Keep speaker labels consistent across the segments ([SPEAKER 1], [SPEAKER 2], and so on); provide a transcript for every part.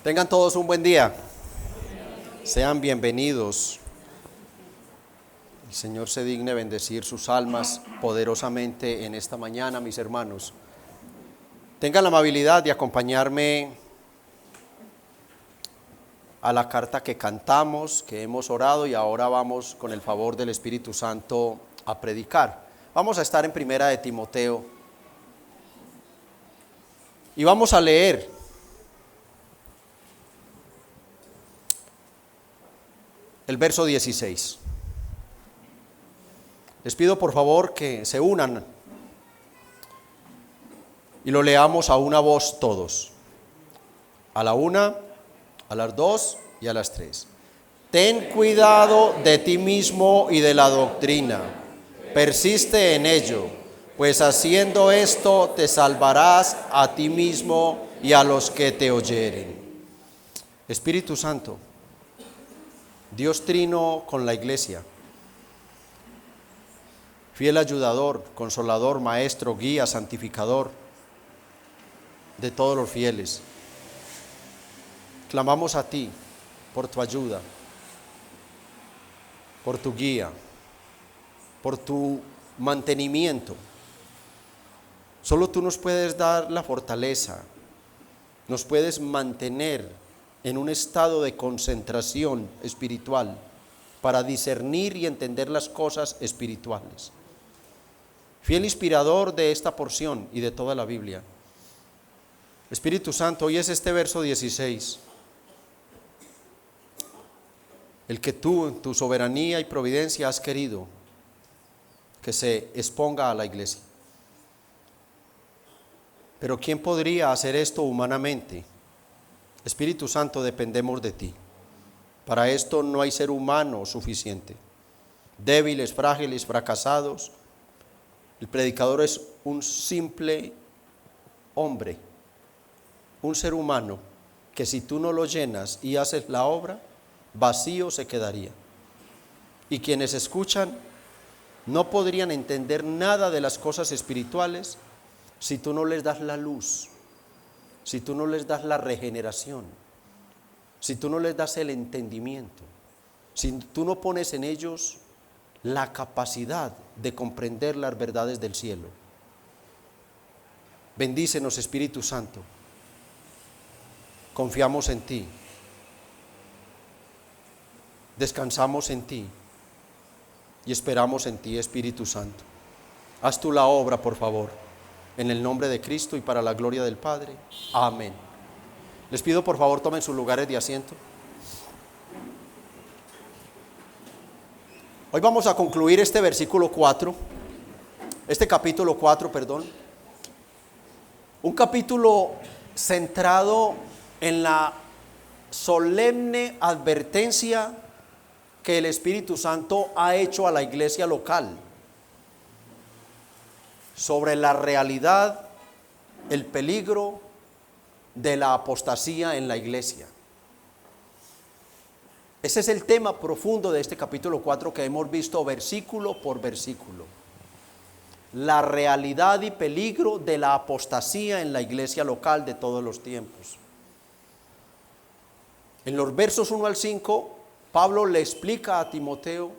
[SPEAKER 1] Tengan todos un buen día. Sean bienvenidos. El Señor se digne bendecir sus almas poderosamente en esta mañana, mis hermanos. Tengan la amabilidad de acompañarme a la carta que cantamos, que hemos orado, y ahora vamos con el favor del Espíritu Santo a predicar. Vamos a estar en Primera de Timoteo y vamos a leer el verso 16. Les pido por favor que se unan y lo leamos a una voz todos. A la una, a las dos y a las tres. Ten cuidado de ti mismo y de la doctrina. Persiste en ello, pues haciendo esto te salvarás a ti mismo y a los que te oyeren. Espíritu Santo, Dios trino con la iglesia, fiel ayudador, consolador, maestro, guía, santificador de todos los fieles. Clamamos a ti por tu ayuda, por tu guía, por tu mantenimiento. Solo tú nos puedes dar la fortaleza, nos puedes mantener en un estado de concentración espiritual para discernir y entender las cosas espirituales. Fiel inspirador de esta porción y de toda la Biblia. Espíritu Santo, hoy es este verso 16, el que tú en tu soberanía y providencia has querido que se exponga a la iglesia. Pero ¿quién podría hacer esto humanamente? Espíritu Santo, dependemos de ti. Para esto no hay ser humano suficiente. Débiles, frágiles, fracasados. El predicador es un simple hombre, un ser humano que si tú no lo llenas y haces la obra, vacío se quedaría. Y quienes escuchan no podrían entender nada de las cosas espirituales si tú no les das la luz, si tú no les das la regeneración, si tú no les das el entendimiento, si tú no pones en ellos la capacidad de comprender las verdades del cielo. Bendícenos, Espíritu Santo. Confiamos en ti. Descansamos en ti y esperamos en ti, Espíritu Santo. Haz tú la obra, por favor, en el nombre de Cristo y para la gloria del Padre. Amén. Les pido, por favor, tomen sus lugares de asiento. Hoy vamos a concluir este capítulo 4, un capítulo centrado en la solemne advertencia que el Espíritu Santo ha hecho a la iglesia local sobre la realidad, el peligro de la apostasía en la iglesia. Ese es el tema profundo de este capítulo 4 que hemos visto versículo por versículo. La realidad y peligro de la apostasía en la iglesia local de todos los tiempos. En los versos 1 al 5, Pablo le explica a Timoteo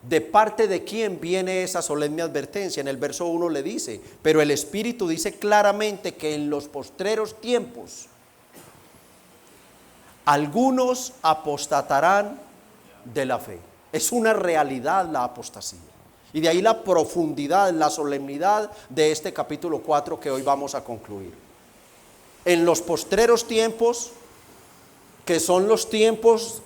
[SPEAKER 1] de parte de quién viene esa solemne advertencia. En el verso 1 le dice, pero el Espíritu dice claramente que en los postreros tiempos algunos apostatarán de la fe. Es una realidad la apostasía. Y de ahí la profundidad, la solemnidad de este capítulo 4 que hoy vamos a concluir. En los postreros tiempos, que son los tiempos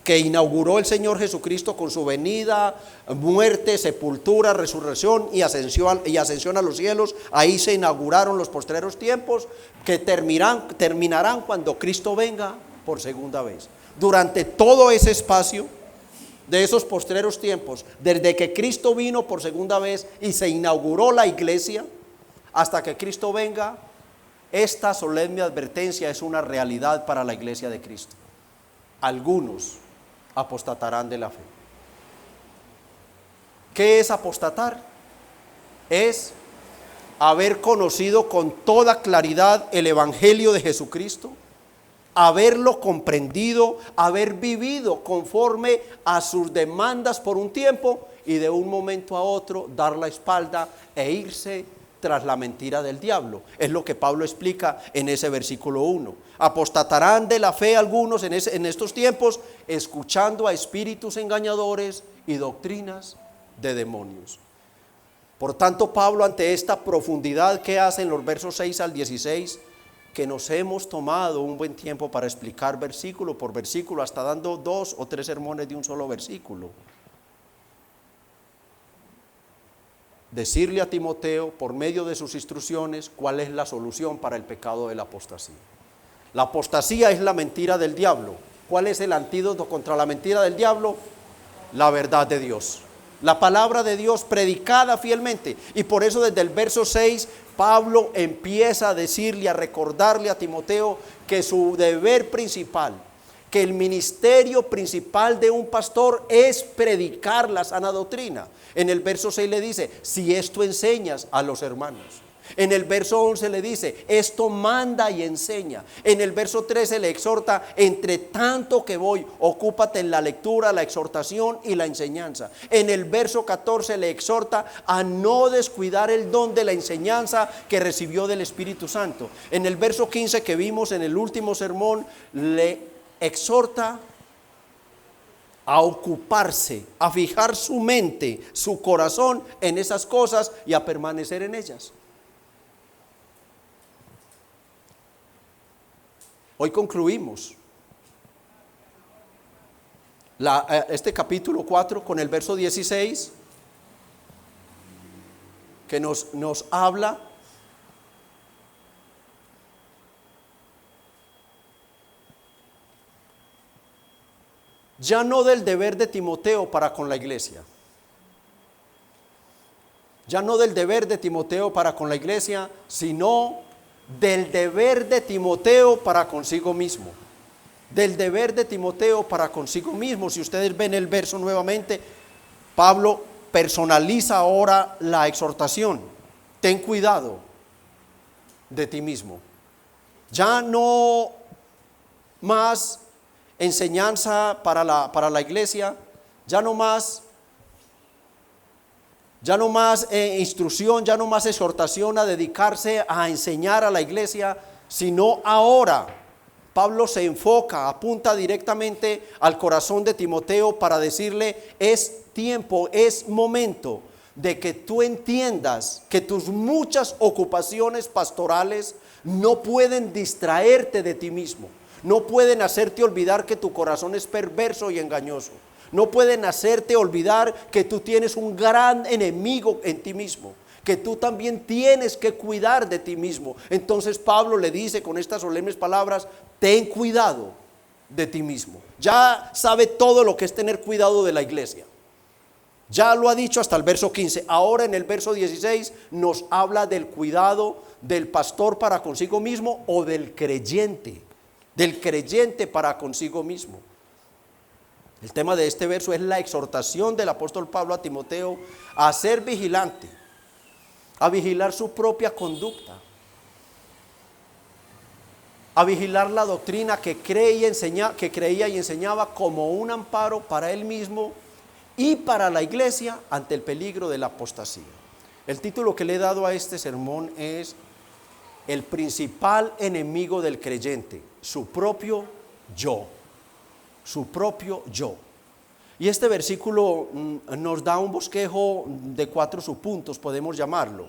[SPEAKER 1] que inauguró el Señor Jesucristo con su venida, muerte, sepultura, resurrección y ascensión a los cielos. Ahí se inauguraron los postreros tiempos que terminarán cuando Cristo venga por segunda vez. Durante todo ese espacio de esos postreros tiempos, desde que Cristo vino por segunda vez y se inauguró la iglesia, hasta que Cristo venga, esta solemne advertencia es una realidad para la iglesia de Cristo. Algunos apostatarán de la fe. ¿Qué es apostatar? Es haber conocido con toda claridad el Evangelio de Jesucristo, haberlo comprendido, haber vivido conforme a sus demandas por un tiempo y de un momento a otro dar la espalda e irse tras la mentira del diablo. Es lo que Pablo explica en ese versículo 1. Apostatarán de la fe algunos en estos tiempos, escuchando a espíritus engañadores y doctrinas de demonios. Por tanto, Pablo, ante esta profundidad que hace en los versos 6 al 16, que nos hemos tomado un buen tiempo para explicar versículo por versículo, hasta dando 2 o 3 sermones de un solo versículo, decirle a Timoteo, por medio de sus instrucciones, cuál es la solución para el pecado de la apostasía. La apostasía es la mentira del diablo. ¿Cuál es el antídoto contra la mentira del diablo? La verdad de Dios, la palabra de Dios predicada fielmente. Y por eso desde el verso 6 Pablo empieza a decirle, a recordarle a Timoteo que su deber principal, que el ministerio principal de un pastor es predicar la sana doctrina. En el verso 6 le dice, si esto enseñas a los hermanos. En el verso 11 le dice, esto manda y enseña. En el verso 13 le exhorta, entre tanto que voy, ocúpate en la lectura, la exhortación y la enseñanza. En el verso 14 le exhorta a no descuidar el don de la enseñanza que recibió del Espíritu Santo. En el verso 15 que vimos en el último sermón, le exhorta a ocuparse, a fijar su mente, su corazón en esas cosas y a permanecer en ellas. Hoy concluimos este capítulo 4 con el verso 16 que nos habla ya no del deber de Timoteo para con la iglesia, ya no del deber de Timoteo para con la iglesia, sino del deber de Timoteo para consigo mismo. Del deber de Timoteo para consigo mismo. Si ustedes ven el verso nuevamente, Pablo personaliza ahora la exhortación. Ten cuidado de ti mismo. Ya no más enseñanza para la iglesia, ya no más instrucción, ya no más exhortación a dedicarse a enseñar a la iglesia, sino ahora Pablo se enfoca, apunta directamente al corazón de Timoteo para decirle, es tiempo, es momento de que tú entiendas que tus muchas ocupaciones pastorales no pueden distraerte de ti mismo, no pueden hacerte olvidar que tu corazón es perverso y engañoso. No pueden hacerte olvidar que tú tienes un gran enemigo en ti mismo, que tú también tienes que cuidar de ti mismo. Entonces Pablo le dice con estas solemnes palabras, ten cuidado de ti mismo. Ya sabe todo lo que es tener cuidado de la iglesia. Ya lo ha dicho hasta el verso 15. Ahora en el verso 16 nos habla del cuidado del pastor para consigo mismo o del creyente para consigo mismo. El tema de este verso es la exhortación del apóstol Pablo a Timoteo a ser vigilante, a vigilar su propia conducta, a vigilar la doctrina que creía y enseñaba como un amparo para él mismo y para la iglesia ante el peligro de la apostasía. El título que le he dado a este sermón es el principal enemigo del creyente, su propio yo. Su propio yo. Y este versículo nos da un bosquejo de 4 subpuntos, podemos llamarlo.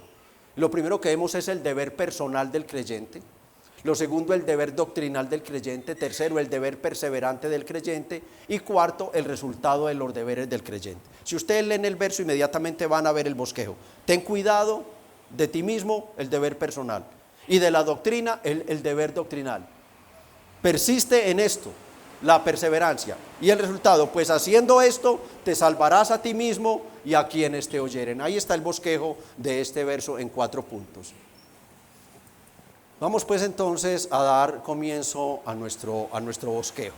[SPEAKER 1] Lo primero que vemos es el deber personal del creyente. Lo segundo, el deber doctrinal del creyente. Tercero, el deber perseverante del creyente. Y cuarto, el resultado de los deberes del creyente. Si ustedes leen el verso, inmediatamente van a ver el bosquejo. Ten cuidado de ti mismo, el deber personal. Y de la doctrina, el deber doctrinal. Persiste en esto, la perseverancia. Y el resultado, pues haciendo esto, te salvarás a ti mismo y a quienes te oyeren. Ahí está el bosquejo de este verso en 4 puntos. Vamos pues entonces a dar comienzo a nuestro bosquejo.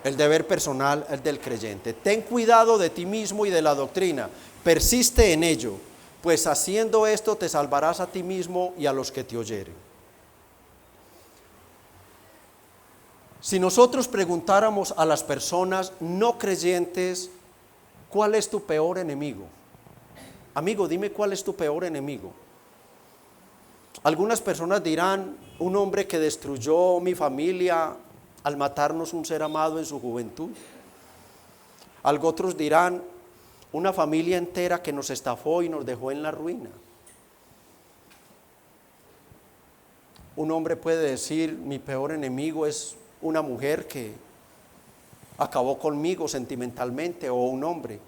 [SPEAKER 1] El deber personal del creyente. Ten cuidado de ti mismo y de la doctrina. Persiste en ello, pues haciendo esto te salvarás a ti mismo y a los que te oyeren. Si nosotros preguntáramos a las personas no creyentes, ¿cuál es tu peor enemigo? Amigo, dime cuál es tu peor enemigo. Algunas personas dirán, un hombre que destruyó mi familia al matarnos un ser amado en su juventud. Otros dirán, una familia entera que nos estafó y nos dejó en la ruina. Un hombre puede decir, mi peor enemigo es una mujer que acabó conmigo sentimentalmente, o un hombre.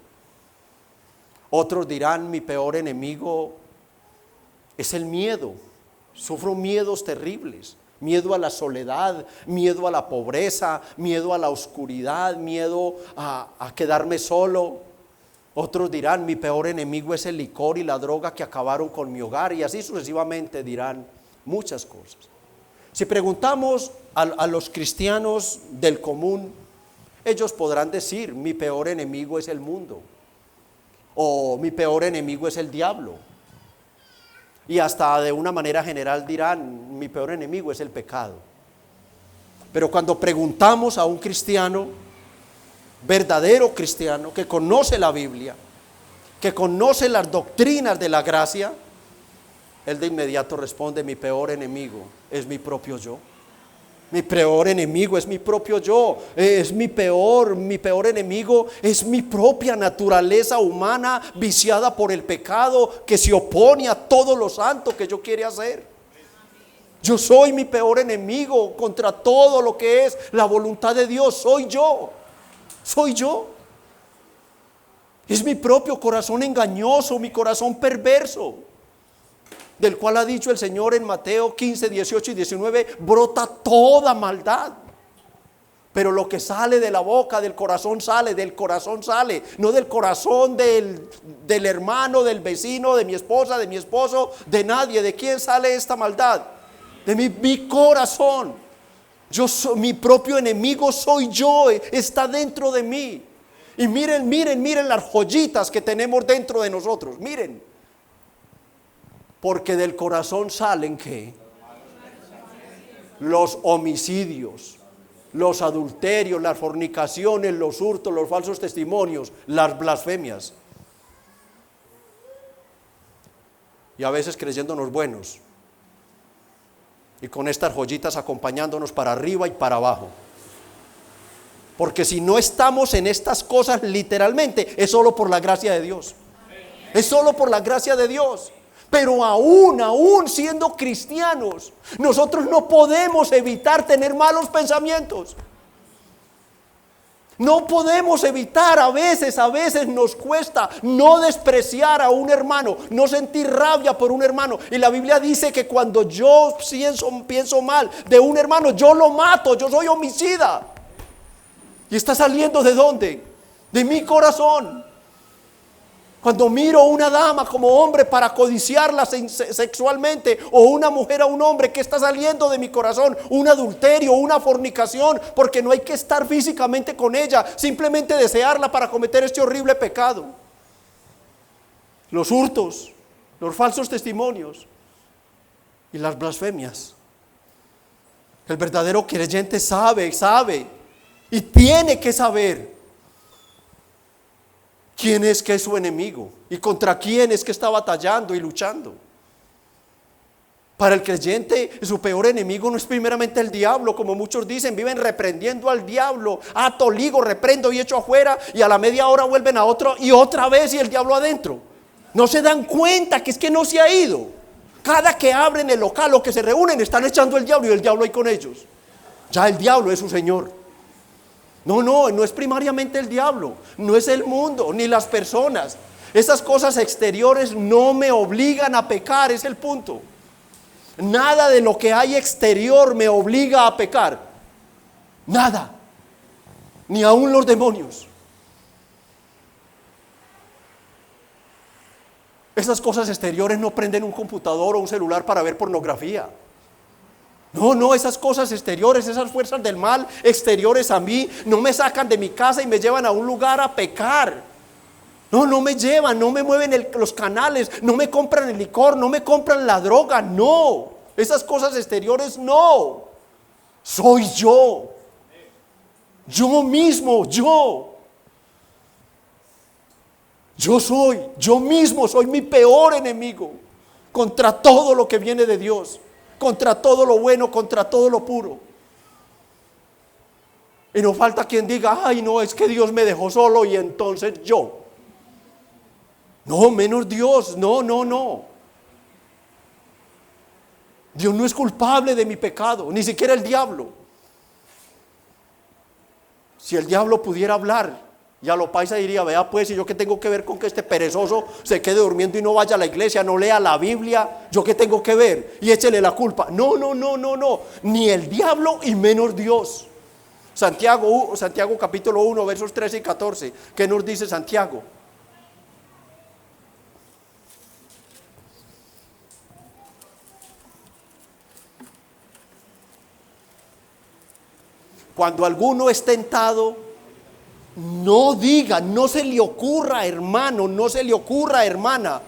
[SPEAKER 1] Otros dirán, mi peor enemigo es el miedo. Sufro miedos terribles, miedo a la soledad, miedo a la pobreza, miedo a la oscuridad, miedo a quedarme solo. Otros dirán, mi peor enemigo es el licor y la droga que acabaron con mi hogar, y así sucesivamente dirán muchas cosas. Si preguntamos a los cristianos del común, ellos podrán decir, mi peor enemigo es el mundo, o mi peor enemigo es el diablo. Y hasta de una manera general dirán, mi peor enemigo es el pecado. Pero cuando preguntamos a un cristiano, verdadero cristiano, que conoce la Biblia, que conoce las doctrinas de la gracia, él de inmediato responde, mi peor enemigo es mi propio yo. Mi peor enemigo es mi propio yo, mi peor enemigo es mi propia naturaleza humana viciada por el pecado, que se opone a todo lo santo que yo quiero hacer. Yo soy mi peor enemigo contra todo lo que es la voluntad de Dios. Soy yo. Es mi propio corazón engañoso, mi corazón perverso, del cual ha dicho el Señor en Mateo 15, 18 y 19, brota toda maldad. Pero lo que sale de la boca, del corazón sale, no del corazón del hermano, del vecino, de mi esposa, de mi esposo, de nadie. ¿De quién sale esta maldad? De mi corazón. Mi propio enemigo soy yo, está dentro de mí. Y miren las joyitas que tenemos dentro de nosotros, miren. Porque del corazón salen ¿qué? Los homicidios, los adulterios, las fornicaciones, los hurtos, los falsos testimonios, las blasfemias. Y a veces creyéndonos buenos. Y con estas joyitas acompañándonos para arriba y para abajo. Porque si no estamos en estas cosas literalmente, es solo por la gracia de Dios. Es solo por la gracia de Dios. Pero aún siendo cristianos, nosotros no podemos evitar tener malos pensamientos. No podemos evitar, a veces nos cuesta no despreciar a un hermano, no sentir rabia por un hermano. Y la Biblia dice que cuando yo pienso mal de un hermano, yo lo mato, yo soy homicida. ¿Y está saliendo de dónde? De mi corazón. Cuando miro a una dama como hombre para codiciarla sexualmente, o una mujer a un hombre, ¿qué está saliendo de mi corazón? Un adulterio, una fornicación, porque no hay que estar físicamente con ella, simplemente desearla para cometer este horrible pecado. Los hurtos, los falsos testimonios y las blasfemias. El verdadero creyente sabe y tiene que saber quién es que es su enemigo y contra quién es que está batallando y luchando. Para el creyente, su peor enemigo no es primeramente el diablo, como muchos dicen, viven reprendiendo al diablo. Ligo, reprendo y echo afuera, y a la media hora vuelven a otro y otra vez, y el diablo adentro. No se dan cuenta que es que no se ha ido. Cada que abren el local o que se reúnen, están echando el diablo y el diablo ahí con ellos. Ya el diablo es su señor. No es primariamente el diablo, no es el mundo, ni las personas. Esas cosas exteriores no me obligan a pecar, es el punto. Nada de lo que hay exterior me obliga a pecar. Nada. Ni aún los demonios. Esas cosas exteriores no prenden un computador o un celular para ver pornografía. No, esas cosas exteriores, esas fuerzas del mal exteriores a mí, no me sacan de mi casa y me llevan a un lugar a pecar. No me llevan, no me mueven los canales, no me compran el licor, no me compran la droga, no. Esas cosas exteriores no. Soy yo. Yo mismo, yo mismo soy mi peor enemigo contra todo lo que viene de Dios, contra todo lo bueno, contra todo lo puro. Y no falta quien diga, ay no, es que Dios me dejó solo y entonces yo. No, menos Dios, no. Dios no es culpable de mi pecado, ni siquiera el diablo. Si el diablo pudiera hablar, ya lo paisa diría, vea pues, ¿y yo qué tengo que ver con que este perezoso se quede durmiendo y no vaya a la iglesia, no lea la Biblia? ¿Yo qué tengo que ver? Y échele la culpa. No, ni el diablo y menos Dios. Santiago capítulo 1, versos 13 y 14, ¿qué nos dice Santiago? Cuando alguno es tentado, no diga, no se le ocurra, hermano, no se le ocurra, hermana,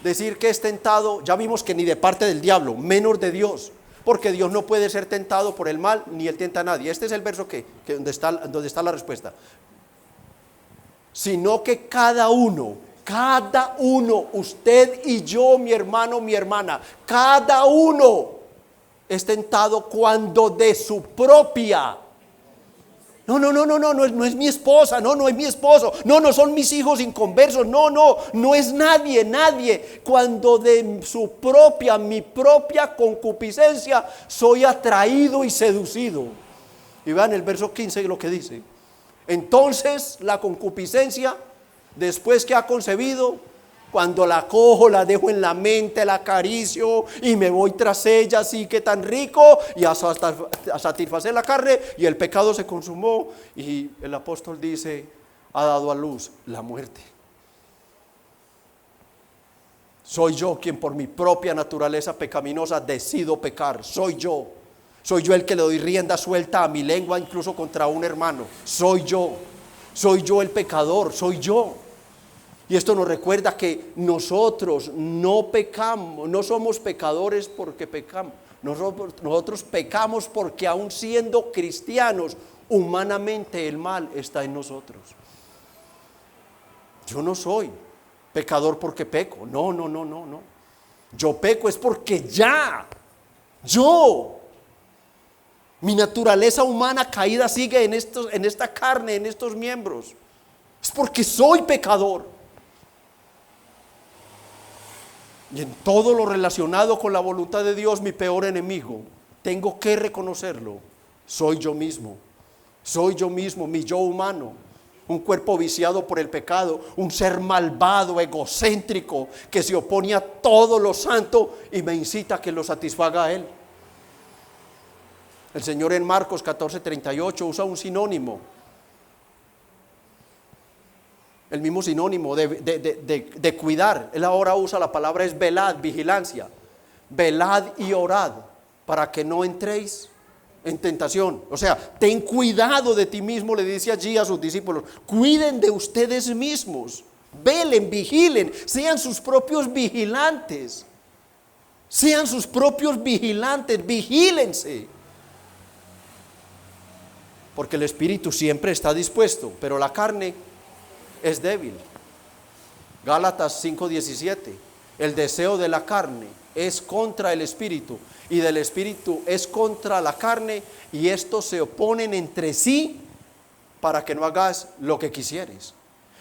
[SPEAKER 1] decir que es tentado. Ya vimos que ni de parte del diablo, menos de Dios, porque Dios no puede ser tentado por el mal, ni él tienta a nadie. Este es el verso que donde está la respuesta. Sino que cada uno, usted y yo, mi hermano, mi hermana, cada uno es tentado cuando de su propia. No es mi esposa, no es mi esposo, no son mis hijos inconversos, no es nadie. Cuando de mi propia concupiscencia soy atraído y seducido. Y vean el verso 15 lo que dice. Entonces la concupiscencia, después que ha concebido, cuando la cojo, la dejo en la mente, la acaricio y me voy tras ella, así que tan rico, y a satisfacer la carne, y el pecado se consumó, y el apóstol dice, ha dado a luz la muerte. Soy yo quien por mi propia naturaleza pecaminosa decido pecar. Soy yo el que le doy rienda suelta a mi lengua, incluso contra un hermano. Soy yo el pecador, soy yo. Y esto nos recuerda que nosotros no pecamos, no somos pecadores porque pecamos. Nosotros pecamos porque aun siendo cristianos, humanamente el mal está en nosotros. Yo no soy pecador porque peco, no. Yo peco es porque mi naturaleza humana caída sigue en esta carne, en estos miembros. Es porque soy pecador. Y en todo lo relacionado con la voluntad de Dios, mi peor enemigo, tengo que reconocerlo, soy yo mismo, mi yo humano, un cuerpo viciado por el pecado, un ser malvado, egocéntrico, que se opone a todo lo santo y me incita a que lo satisfaga a él. El Señor en Marcos 14:38 usa un sinónimo, el mismo sinónimo de cuidar. Él ahora usa la palabra es velad, vigilancia. Velad y orad para que no entréis en tentación. O sea, ten cuidado de ti mismo, le dice allí a sus discípulos. Cuiden de ustedes mismos. Velen, vigilen, sean sus propios vigilantes. Vigílense. Porque el espíritu siempre está dispuesto, pero la carne es débil. Gálatas 5:17. El deseo de la carne es contra el espíritu y del espíritu es contra la carne, y estos se oponen entre sí para que no hagas lo que quisieres.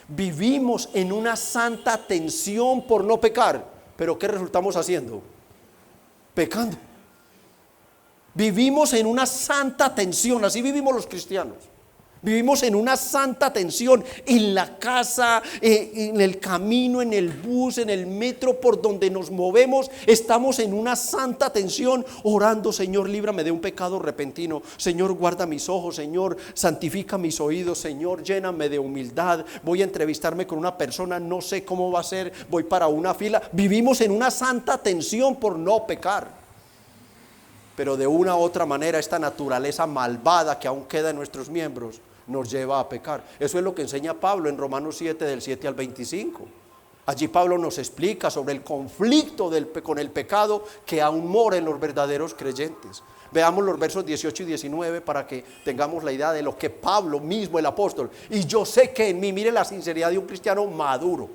[SPEAKER 1] Vivimos en una santa tensión por no pecar, pero ¿qué resultamos haciendo? Pecando. Vivimos en una santa tensión, así vivimos los cristianos. Vivimos en una santa tensión, en la casa, en el camino, en el bus, en el metro, por donde nos movemos. Estamos en una santa tensión, orando: Señor, líbrame de un pecado repentino. Señor, guarda mis ojos. Señor, santifica mis oídos. Señor, lléname de humildad. Voy a entrevistarme con una persona, no sé cómo va a ser, voy para una fila. Vivimos en una santa tensión por no pecar. Pero de una u otra manera esta naturaleza malvada que aún queda en nuestros miembros nos lleva a pecar. Eso es lo que enseña Pablo en Romanos 7, del 7 al 25. Allí Pablo nos explica sobre el conflicto con el pecado que aún mora en los verdaderos creyentes. Veamos los versos 18 y 19 para que tengamos la idea de lo que Pablo mismo, el apóstol, y yo sé que en mí, mire la sinceridad de un cristiano maduro,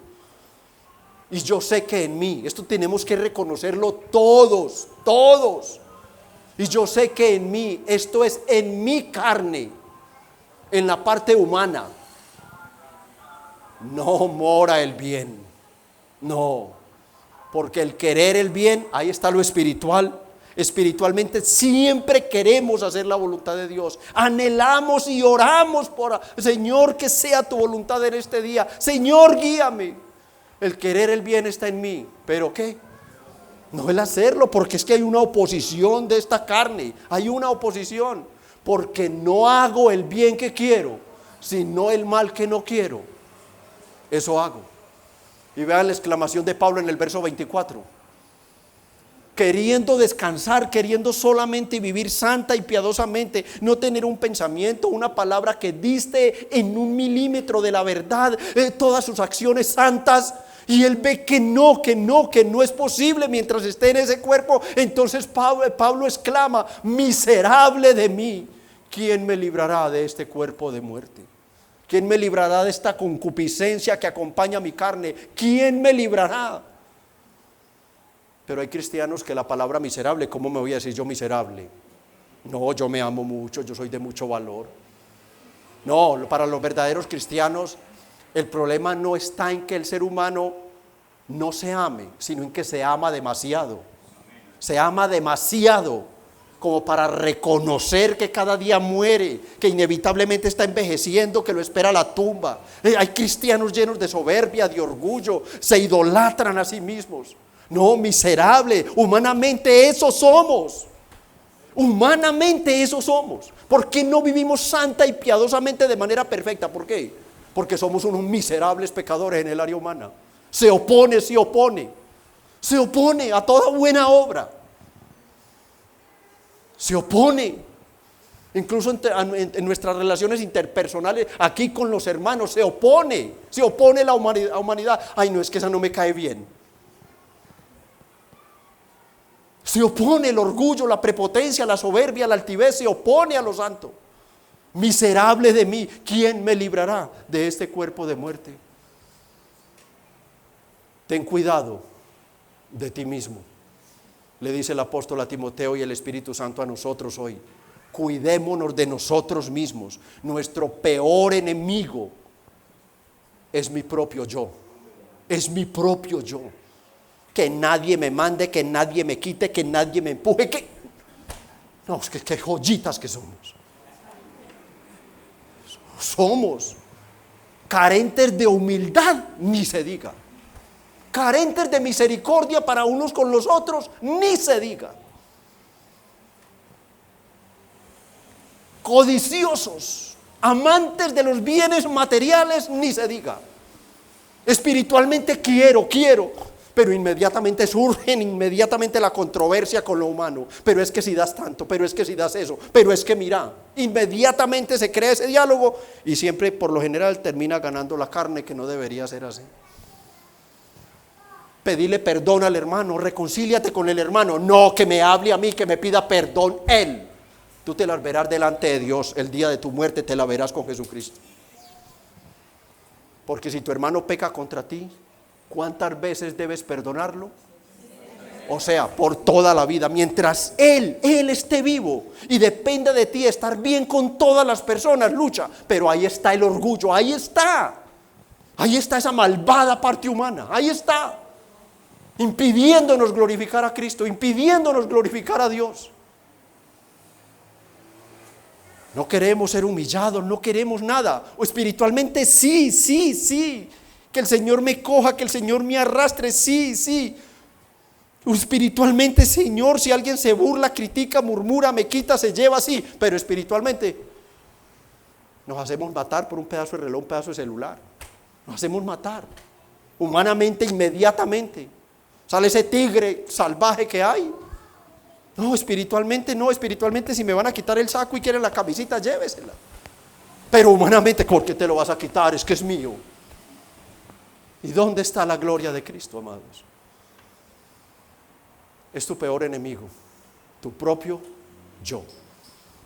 [SPEAKER 1] y yo sé que en mí, esto tenemos que reconocerlo todos, y yo sé que en mí, esto es en mi carne, en la parte humana, no mora el bien, no, porque el querer el bien, ahí está lo espiritual. Espiritualmente siempre queremos hacer la voluntad de Dios, anhelamos y oramos por Señor, que sea tu voluntad en este día, Señor, guíame. El querer el bien está en mí, pero ¿qué? No el hacerlo, porque es que hay una oposición de esta carne, hay una oposición, porque no hago el bien que quiero, sino el mal que no quiero, eso hago. Y vean la exclamación de Pablo en el verso 24. Queriendo descansar, queriendo solamente vivir santa y piadosamente, no tener un pensamiento, una palabra que diste en un milímetro de la verdad, todas sus acciones santas, y él ve que no es posible mientras esté en ese cuerpo. Entonces Pablo exclama: miserable de mí, ¿quién me librará de este cuerpo de muerte? ¿Quién me librará de esta concupiscencia que acompaña mi carne? ¿Quién me librará? Pero hay cristianos que la palabra miserable, ¿cómo me voy a decir yo miserable? No, yo me amo mucho, yo soy de mucho valor. No, para los verdaderos cristianos el problema no está en que el ser humano no se ame, sino en que se ama demasiado. Se ama demasiado como para reconocer que cada día muere, que inevitablemente está envejeciendo, que lo espera la tumba. Hay cristianos llenos de soberbia, de orgullo, se idolatran a sí mismos. No, miserable, humanamente eso somos. Humanamente eso somos. ¿Por qué no vivimos santa y piadosamente de manera perfecta? ¿Por qué? Porque somos unos miserables pecadores en el área humana. Se opone a toda buena obra. Se opone. Incluso en nuestras relaciones interpersonales, aquí con los hermanos, se opone la humanidad. Ay, no, es que esa no me cae bien. Se opone el orgullo, la prepotencia, la soberbia, la altivez, se opone a lo santo. Miserable de mí, ¿quién me librará de este cuerpo de muerte? Ten cuidado de ti mismo, le dice el apóstol a Timoteo y el Espíritu Santo a nosotros hoy. Cuidémonos de nosotros mismos. Nuestro peor enemigo es mi propio yo. Es mi propio yo. Que nadie me mande, que nadie me quite, que nadie me empuje, no, es que qué joyitas que somos. Somos carentes de humildad, ni se diga. Carentes de misericordia para unos con los otros, ni se diga. Codiciosos, amantes de los bienes materiales, ni se diga. Espiritualmente quiero, pero inmediatamente surge la controversia con lo humano. Pero es que si das tanto, pero es que si das eso, pero es que mira, inmediatamente se crea ese diálogo y siempre por lo general termina ganando la carne, que no debería ser así. Pedirle perdón al hermano, reconcíliate con el hermano, no que me hable a mí, que me pida perdón él. Tú te la verás delante de Dios, el día de tu muerte te la verás con Jesucristo. Porque si tu hermano peca contra ti, ¿cuántas veces debes perdonarlo? O sea, por toda la vida, mientras él esté vivo y dependa de ti estar bien con todas las personas, lucha. Pero ahí está el orgullo, ahí está esa malvada parte humana, ahí está, impidiéndonos glorificar a Cristo, impidiéndonos glorificar a Dios. No queremos ser humillados, no queremos nada. O espiritualmente sí. Que el Señor me coja, que el Señor me arrastre, sí. O espiritualmente, Señor, si alguien se burla, critica, murmura, me quita, se lleva, sí. Pero espiritualmente nos hacemos matar por un pedazo de reloj, un pedazo de celular. Nos hacemos matar. Humanamente, inmediatamente. Sale ese tigre salvaje que hay. No, espiritualmente si me van a quitar el saco y quieren la camisita, llévesela. Pero humanamente, ¿por qué te lo vas a quitar? Es que es mío. ¿Y dónde está la gloria de Cristo, amados? Es tu peor enemigo, tu propio yo,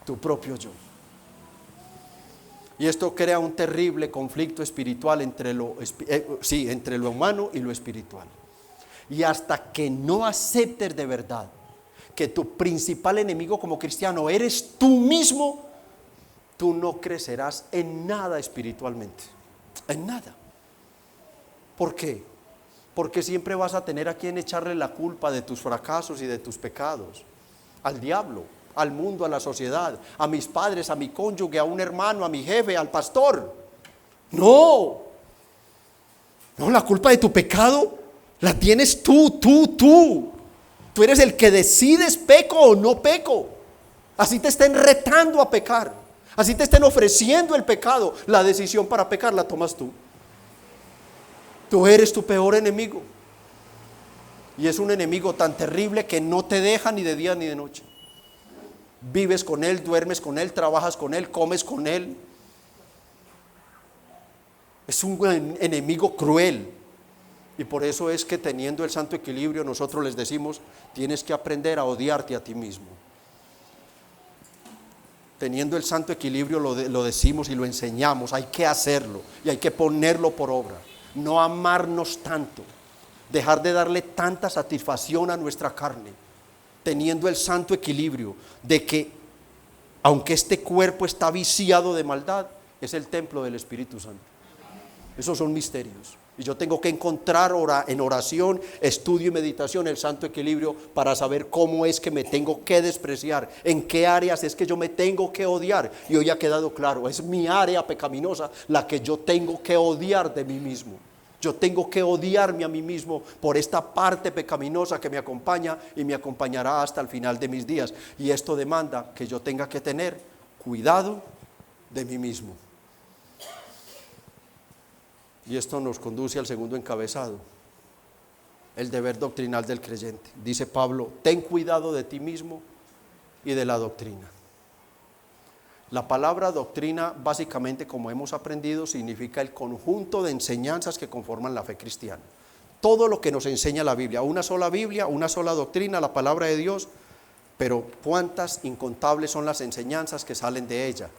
[SPEAKER 1] tu propio yo. Y esto crea un terrible conflicto espiritual entre lo humano y lo espiritual. Y hasta que no aceptes de verdad que tu principal enemigo como cristiano eres tú mismo, tú no crecerás en nada espiritualmente, en nada. ¿Por qué? Porque siempre vas a tener a quien echarle la culpa de tus fracasos y de tus pecados. Al diablo, al mundo, a la sociedad, a mis padres, a mi cónyuge, a un hermano, a mi jefe, al pastor. No, la culpa de tu pecado la tienes tú. Tú eres el que decides peco o no peco. Así te estén retando a pecar, así te estén ofreciendo el pecado, la decisión para pecar la tomas tú. Tú eres tu peor enemigo. Y es un enemigo tan terrible que no te deja ni de día ni de noche. Vives con él, duermes con él, trabajas con él, comes con él. Es un enemigo cruel. Y por eso es que teniendo el santo equilibrio nosotros les decimos, tienes que aprender a odiarte a ti mismo. Teniendo el santo equilibrio lo decimos y lo enseñamos, hay que hacerlo y hay que ponerlo por obra. No amarnos tanto, dejar de darle tanta satisfacción a nuestra carne, teniendo el santo equilibrio de que aunque este cuerpo está viciado de maldad, es el templo del Espíritu Santo. Esos son misterios. Y yo tengo que encontrar en oración, estudio y meditación el santo equilibrio para saber cómo es que me tengo que despreciar, en qué áreas es que yo me tengo que odiar. Y hoy ha quedado claro, es mi área pecaminosa la que yo tengo que odiar de mí mismo. Yo tengo que odiarme a mí mismo por esta parte pecaminosa que me acompaña y me acompañará hasta el final de mis días. Y esto demanda que yo tenga que tener cuidado de mí mismo. Y esto nos conduce al segundo encabezado, el deber doctrinal del creyente. Dice Pablo, ten cuidado de ti mismo y de la doctrina. La palabra doctrina, básicamente, como hemos aprendido, significa el conjunto de enseñanzas que conforman la fe cristiana. Todo lo que nos enseña la Biblia, una sola Biblia, una sola doctrina, la palabra de Dios, pero cuántas incontables son las enseñanzas que salen de ella.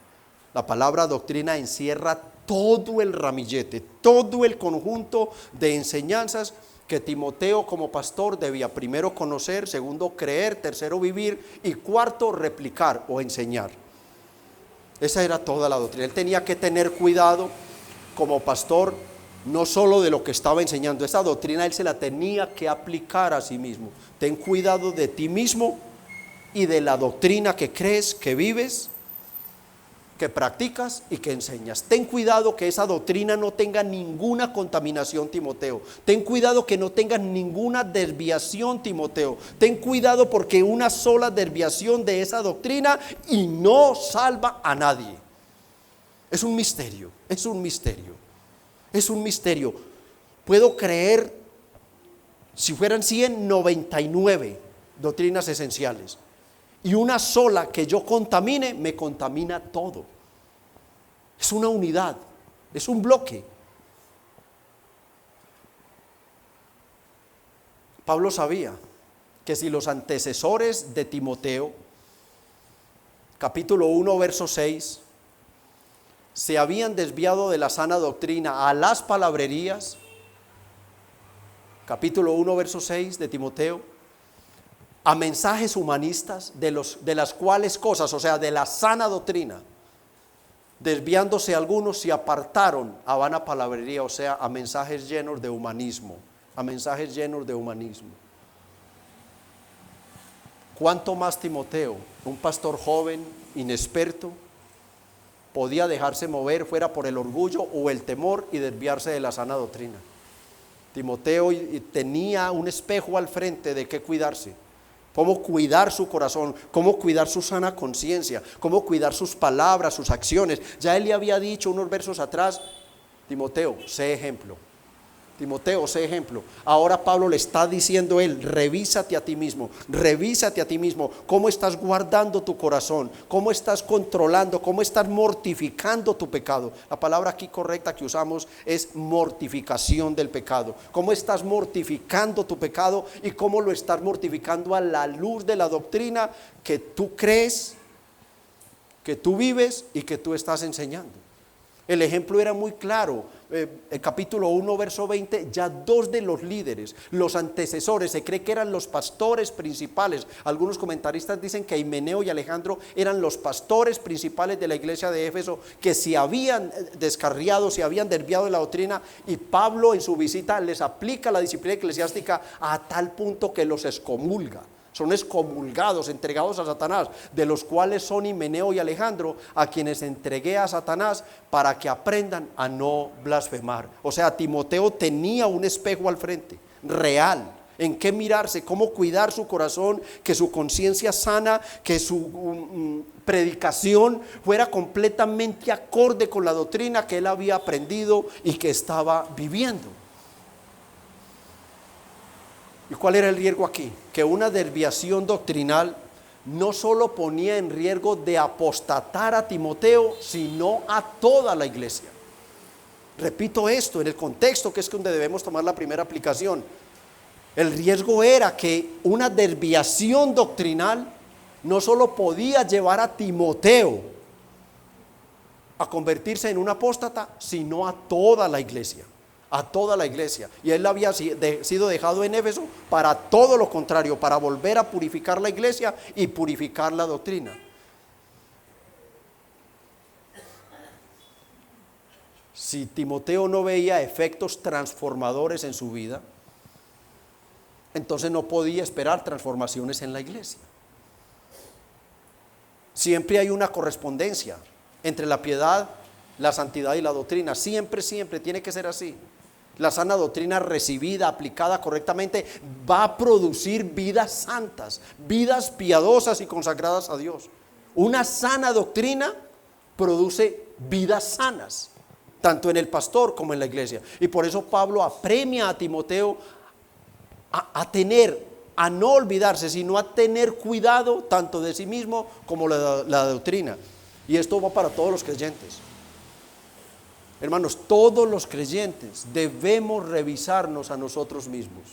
[SPEAKER 1] La palabra doctrina encierra todo el ramillete, todo el conjunto de enseñanzas que Timoteo como pastor debía primero conocer, segundo creer, tercero vivir y cuarto replicar o enseñar. Esa era toda la doctrina. Él tenía que tener cuidado como pastor no solo de lo que estaba enseñando, esa doctrina él se la tenía que aplicar a sí mismo. Ten cuidado de ti mismo y de la doctrina que crees, que vives, que practicas y que enseñas. Ten cuidado que esa doctrina no tenga ninguna contaminación, Timoteo. Ten cuidado que no tenga ninguna desviación, Timoteo. Ten cuidado porque una sola desviación de esa doctrina y no salva a nadie. Es un misterio, es un misterio, es un misterio. Puedo creer, si fueran 199 doctrinas esenciales, y una sola que yo contamine, me contamina todo. Es una unidad, es un bloque. Pablo sabía que si los antecesores de Timoteo, capítulo 1, verso 6, se habían desviado de la sana doctrina a las palabrerías, capítulo 1, verso 6 de Timoteo, a mensajes humanistas de las cuales cosas, o sea, de la sana doctrina, desviándose algunos se apartaron a vana palabrería, o sea, a mensajes llenos de humanismo, a mensajes llenos de humanismo. ¿Cuánto más Timoteo, un pastor joven, inexperto, podía dejarse mover fuera por el orgullo o el temor y desviarse de la sana doctrina? Timoteo tenía un espejo al frente de qué cuidarse. Cómo cuidar su corazón, cómo cuidar su sana conciencia, cómo cuidar sus palabras, sus acciones. Ya él le había dicho unos versos atrás, Timoteo, sé ejemplo. Timoteo, sé ejemplo. Ahora Pablo le está diciendo a él, revísate a ti mismo, cómo estás guardando tu corazón, cómo estás controlando, cómo estás mortificando tu pecado. La palabra aquí correcta que usamos es mortificación del pecado. Cómo estás mortificando tu pecado y cómo lo estás mortificando a la luz de la doctrina que tú crees, que tú vives y que tú estás enseñando. El ejemplo era muy claro. El capítulo 1, verso 20, ya dos de los líderes, los antecesores, se cree que eran los pastores principales. Algunos comentaristas dicen que Himeneo y Alejandro eran los pastores principales de la iglesia de Éfeso, que se habían descarriado, se habían desviado de la doctrina, y Pablo en su visita les aplica la disciplina eclesiástica a tal punto que los excomulga. Son excomulgados, entregados a Satanás, de los cuales son Himeneo y Alejandro, a quienes entregué a Satanás para que aprendan a no blasfemar. O sea, Timoteo tenía un espejo al frente, real, en qué mirarse, cómo cuidar su corazón, que su conciencia sana, que su predicación fuera completamente acorde con la doctrina que él había aprendido y que estaba viviendo. ¿Y cuál era el riesgo aquí? Que una desviación doctrinal no solo ponía en riesgo de apostatar a Timoteo, sino a toda la iglesia. Repito esto en el contexto que es donde debemos tomar la primera aplicación. El riesgo era que una desviación doctrinal no solo podía llevar a Timoteo a convertirse en un apóstata, sino a toda la iglesia. A toda la iglesia. Y él había sido dejado en Éfeso para todo lo contrario, para volver a purificar la iglesia y purificar la doctrina. Si Timoteo no veía efectos transformadores en su vida, entonces no podía esperar transformaciones en la iglesia. Siempre hay una correspondencia entre la piedad, la santidad y la doctrina. Siempre tiene que ser así. La sana doctrina recibida, aplicada correctamente, va a producir vidas santas, vidas piadosas y consagradas a Dios. Una sana doctrina produce vidas sanas, tanto en el pastor como en la iglesia. Y por eso Pablo apremia a Timoteo a no olvidarse, sino a tener cuidado tanto de sí mismo como la doctrina. Y esto va para todos los creyentes. Hermanos, todos los creyentes debemos revisarnos a nosotros mismos,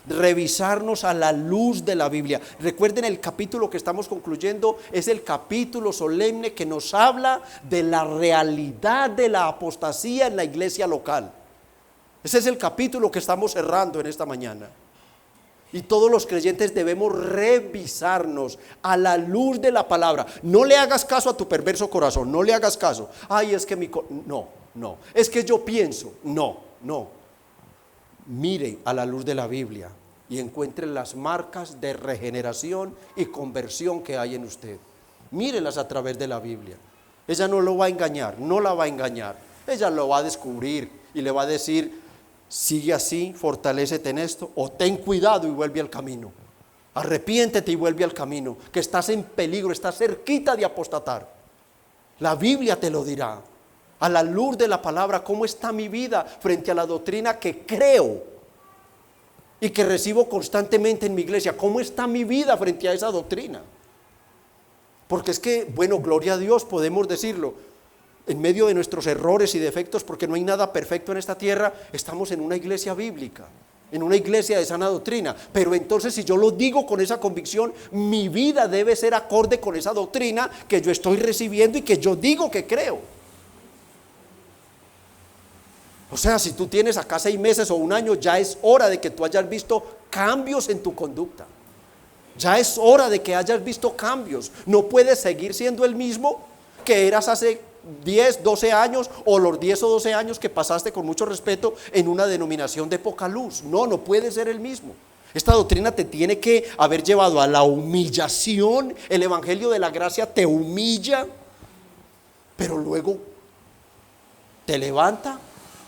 [SPEAKER 1] revisarnos a la luz de la Biblia. Recuerden, el capítulo que estamos concluyendo es el capítulo solemne que nos habla de la realidad de la apostasía en la iglesia local. Ese es el capítulo que estamos cerrando en esta mañana. Y todos los creyentes debemos revisarnos a la luz de la palabra. No le hagas caso a tu perverso corazón, no le hagas caso. Ay, es que no, es que yo pienso, no. Mire a la luz de la Biblia y encuentre las marcas de regeneración y conversión que hay en usted. Mírelas a través de la Biblia. Ella no lo va a engañar, no la va a engañar. Ella lo va a descubrir y le va a decir: sigue así, fortalécete en esto, o ten cuidado y vuelve al camino. Arrepiéntete y vuelve al camino, que estás en peligro, estás cerquita de apostatar. La Biblia te lo dirá. A la luz de la palabra, ¿cómo está mi vida frente a la doctrina que creo y que recibo constantemente en mi iglesia? ¿Cómo está mi vida frente a esa doctrina? Porque es que, bueno, gloria a Dios, podemos decirlo, en medio de nuestros errores y defectos, porque no hay nada perfecto en esta tierra, estamos en una iglesia bíblica, en una iglesia de sana doctrina. Pero entonces, si yo lo digo con esa convicción, mi vida debe ser acorde con esa doctrina que yo estoy recibiendo y que yo digo que creo. O sea, si tú tienes acá 6 meses o 1 año, ya es hora de que tú hayas visto cambios en tu conducta. Ya es hora de que hayas visto cambios. No puedes seguir siendo el mismo que eras hace 10, 12 años o los 10 o 12 años que pasaste, con mucho respeto, en una denominación de poca luz. No puede ser el mismo. Esta doctrina te tiene que haber llevado a la humillación. El evangelio de la gracia te humilla, pero luego te levanta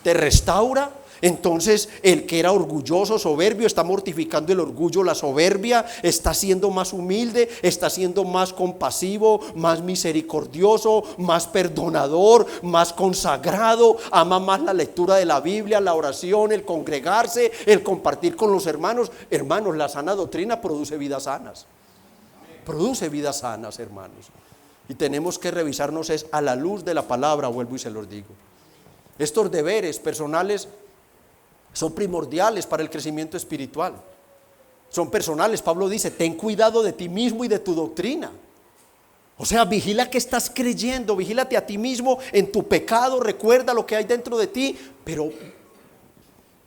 [SPEAKER 1] te restaura. Entonces el que era orgulloso, soberbio, está mortificando el orgullo, la soberbia, está siendo más humilde, está siendo más compasivo, más misericordioso, más perdonador, más consagrado, ama más la lectura de la Biblia, la oración, el congregarse, el compartir con los hermanos. Hermanos, la sana doctrina produce vidas sanas. Produce vidas sanas, hermanos. Y tenemos que revisarnos es a la luz de la palabra, vuelvo y se los digo. Estos deberes personales son primordiales para el crecimiento espiritual. Son personales. Pablo dice, ten cuidado de ti mismo y de tu doctrina. O sea, vigila que estás creyendo, vigílate a ti mismo en tu pecado, recuerda lo que hay dentro de ti, pero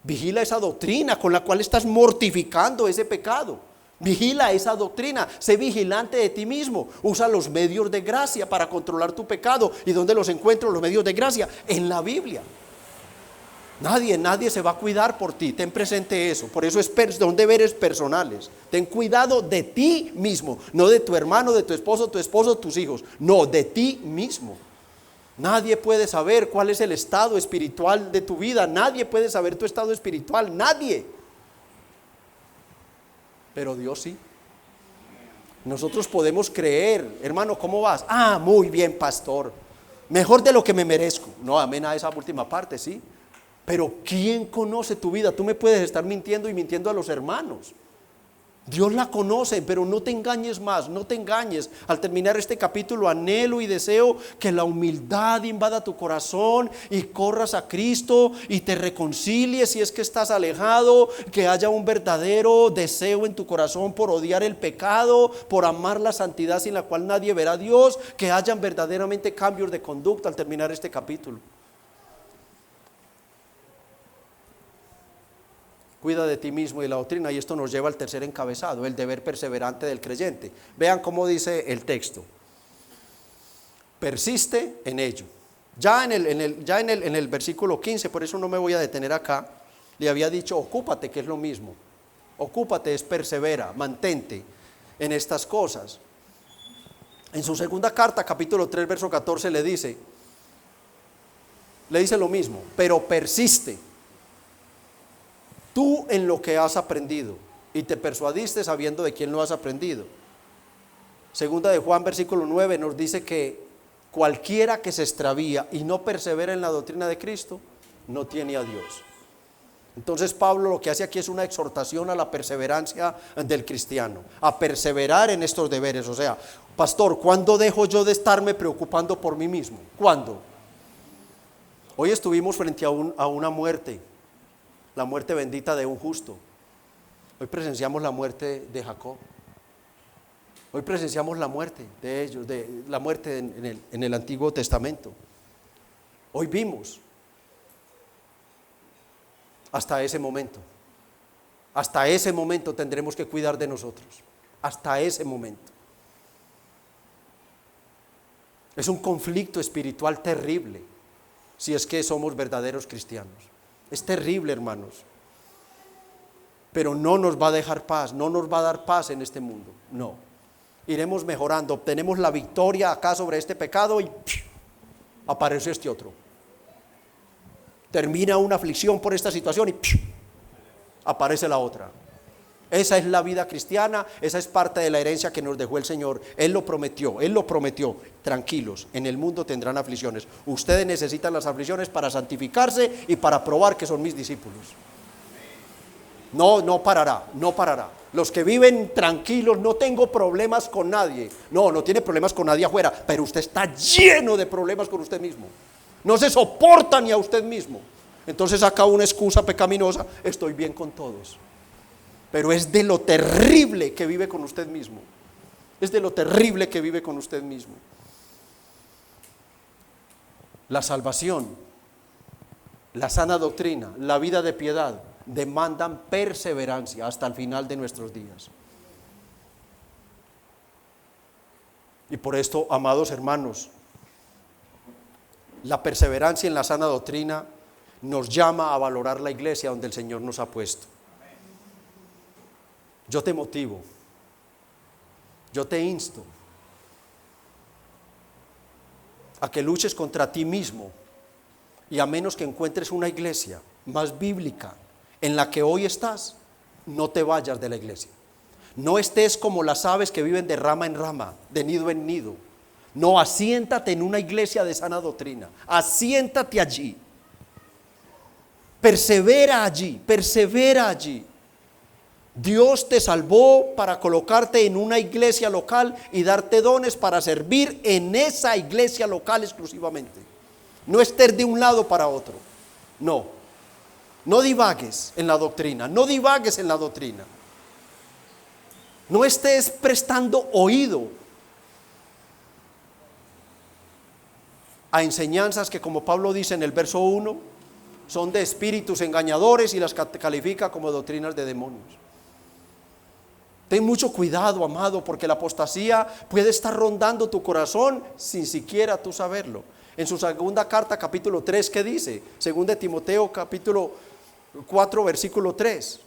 [SPEAKER 1] vigila esa doctrina con la cual estás mortificando ese pecado. Vigila esa doctrina, sé vigilante de ti mismo. Usa los medios de gracia para controlar tu pecado. ¿Y dónde los encuentro los medios de gracia? En la Biblia. Nadie se va a cuidar por ti, ten presente eso. Por eso son deberes personales. Ten cuidado de ti mismo, no de tu hermano, de tu esposo, tus hijos. No, de ti mismo. Nadie puede saber cuál es el estado espiritual de tu vida. Nadie puede saber tu estado espiritual, nadie. Pero Dios sí. Nosotros podemos creer, hermano, ¿cómo vas? Ah, muy bien, pastor. Mejor de lo que me merezco. No, amén a esa última parte, sí. Pero ¿quién conoce tu vida? Tú me puedes estar mintiendo y mintiendo a los hermanos. Dios la conoce, pero no te engañes más, no te engañes. Al terminar este capítulo, anhelo y deseo que la humildad invada tu corazón y corras a Cristo y te reconcilies si es que estás alejado, que haya un verdadero deseo en tu corazón por odiar el pecado, por amar la santidad sin la cual nadie verá a Dios, que hayan verdaderamente cambios de conducta al terminar este capítulo. Cuida de ti mismo y la doctrina, y esto nos lleva al tercer encabezado, el deber perseverante del creyente. Vean cómo dice el texto: persiste en ello. Ya en el versículo 15, por eso no me voy a detener acá, le había dicho ocúpate, que es lo mismo. Ocúpate es persevera, mantente en estas cosas. En su segunda carta, capítulo 3, verso 14, le dice lo mismo, pero persiste tú en lo que has aprendido y te persuadiste sabiendo de quién lo has aprendido. Segunda de Juan, versículo 9, nos dice que cualquiera que se extravía y no persevera en la doctrina de Cristo, no tiene a Dios. Entonces Pablo lo que hace aquí es una exhortación a la perseverancia del cristiano, a perseverar en estos deberes. O sea, pastor, ¿cuándo dejo yo de estarme preocupando por mí mismo? ¿Cuándo? Hoy estuvimos frente a una muerte, la muerte bendita de un justo. Hoy presenciamos la muerte de Jacob. Hoy presenciamos la muerte de ellos, de la muerte en el Antiguo Testamento. Hoy vimos hasta ese momento. Hasta ese momento tendremos que cuidar de nosotros. Hasta ese momento. Es un conflicto espiritual terrible si es que somos verdaderos cristianos. Es terrible, hermanos. Pero no nos va a dejar paz, no nos va a dar paz en este mundo. No. Iremos mejorando, obtenemos la victoria acá sobre este pecado y aparece este otro. Termina una aflicción por esta situación y aparece la otra. Esa es la vida cristiana, esa es parte de la herencia que nos dejó el Señor. Él lo prometió. Tranquilos, en el mundo tendrán aflicciones. Ustedes necesitan las aflicciones para santificarse y para probar que son mis discípulos. No parará. Los que viven tranquilos, no tengo problemas con nadie. No tiene problemas con nadie afuera, pero usted está lleno de problemas con usted mismo. No se soporta ni a usted mismo. Entonces saca una excusa pecaminosa, estoy bien con todos. Pero es de lo terrible que vive con usted mismo. Es de lo terrible que vive con usted mismo. La salvación, la sana doctrina, la vida de piedad demandan perseverancia hasta el final de nuestros días. Y por esto, amados hermanos, la perseverancia en la sana doctrina nos llama a valorar la iglesia donde el Señor nos ha puesto. Yo te motivo, yo te insto a que luches contra ti mismo Y a menos que encuentres una iglesia más bíblica en la que hoy estás, no te vayas de la iglesia. No estés como las aves que viven de rama en rama, de nido en nido. No, asiéntate en una iglesia de sana doctrina. Asiéntate allí. Persevera allí, persevera allí. Dios te salvó para colocarte en una iglesia local y darte dones para servir en esa iglesia local exclusivamente. No estés de un lado para otro. No. No divagues en la doctrina. No divagues en la doctrina. No estés prestando oído a enseñanzas que, como Pablo dice en el verso 1, son de espíritus engañadores y las califica como doctrinas de demonios. Ten mucho cuidado, amado, porque la apostasía puede estar rondando tu corazón sin siquiera tú saberlo. En su segunda carta, capítulo 3, ¿qué dice? Segunda de Timoteo, capítulo 4, versículo 3.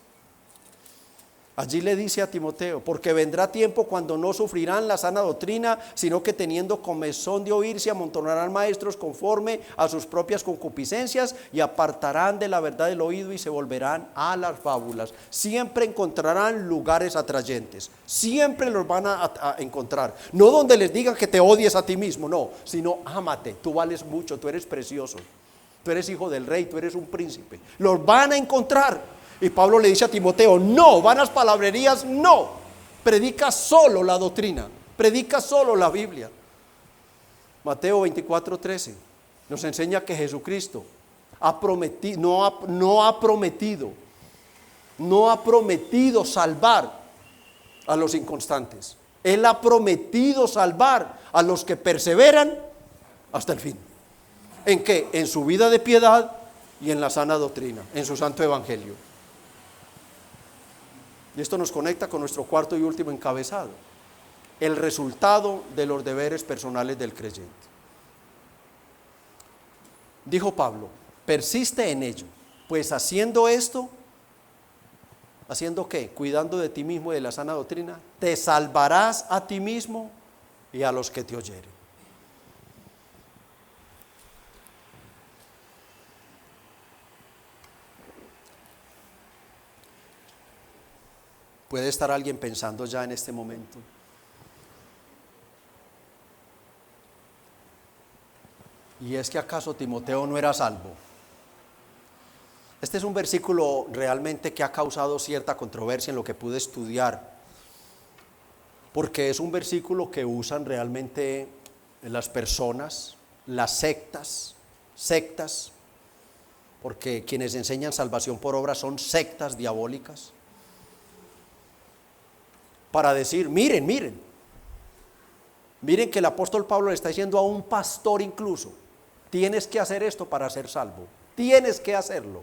[SPEAKER 1] Allí le dice a Timoteo: porque vendrá tiempo cuando no sufrirán la sana doctrina, sino que teniendo comezón de oír, se amontonarán maestros conforme a sus propias concupiscencias y apartarán de la verdad el oído y se volverán a las fábulas. Siempre encontrarán lugares atrayentes, siempre los van a encontrar. No donde les digan que te odies a ti mismo, no, sino ámate, tú vales mucho, tú eres precioso, tú eres hijo del rey, tú eres un príncipe. Los van a encontrar. Y Pablo le dice a Timoteo: no, vanas palabrerías, no. Predica solo la doctrina, predica solo la Biblia. Mateo 24:13 nos enseña que Jesucristo no ha prometido salvar a los inconstantes. Él ha prometido salvar a los que perseveran hasta el fin. ¿En qué? En su vida de piedad y en la sana doctrina, en su santo evangelio. Y esto nos conecta con nuestro cuarto y último encabezado: el resultado de los deberes personales del creyente. Dijo Pablo: persiste en ello, pues haciendo esto, ¿haciendo qué? Cuidando de ti mismo y de la sana doctrina, te salvarás a ti mismo y a los que te oyeren. Puede estar alguien pensando ya en este momento: ¿y es que acaso Timoteo no era salvo? Este es un versículo realmente que ha causado cierta controversia en lo que pude estudiar, porque es un versículo que usan realmente las personas, las sectas, porque quienes enseñan salvación por obra son sectas diabólicas, para decir: miren que el apóstol Pablo le está diciendo a un pastor incluso: tienes que hacer esto para ser salvo, tienes que hacerlo.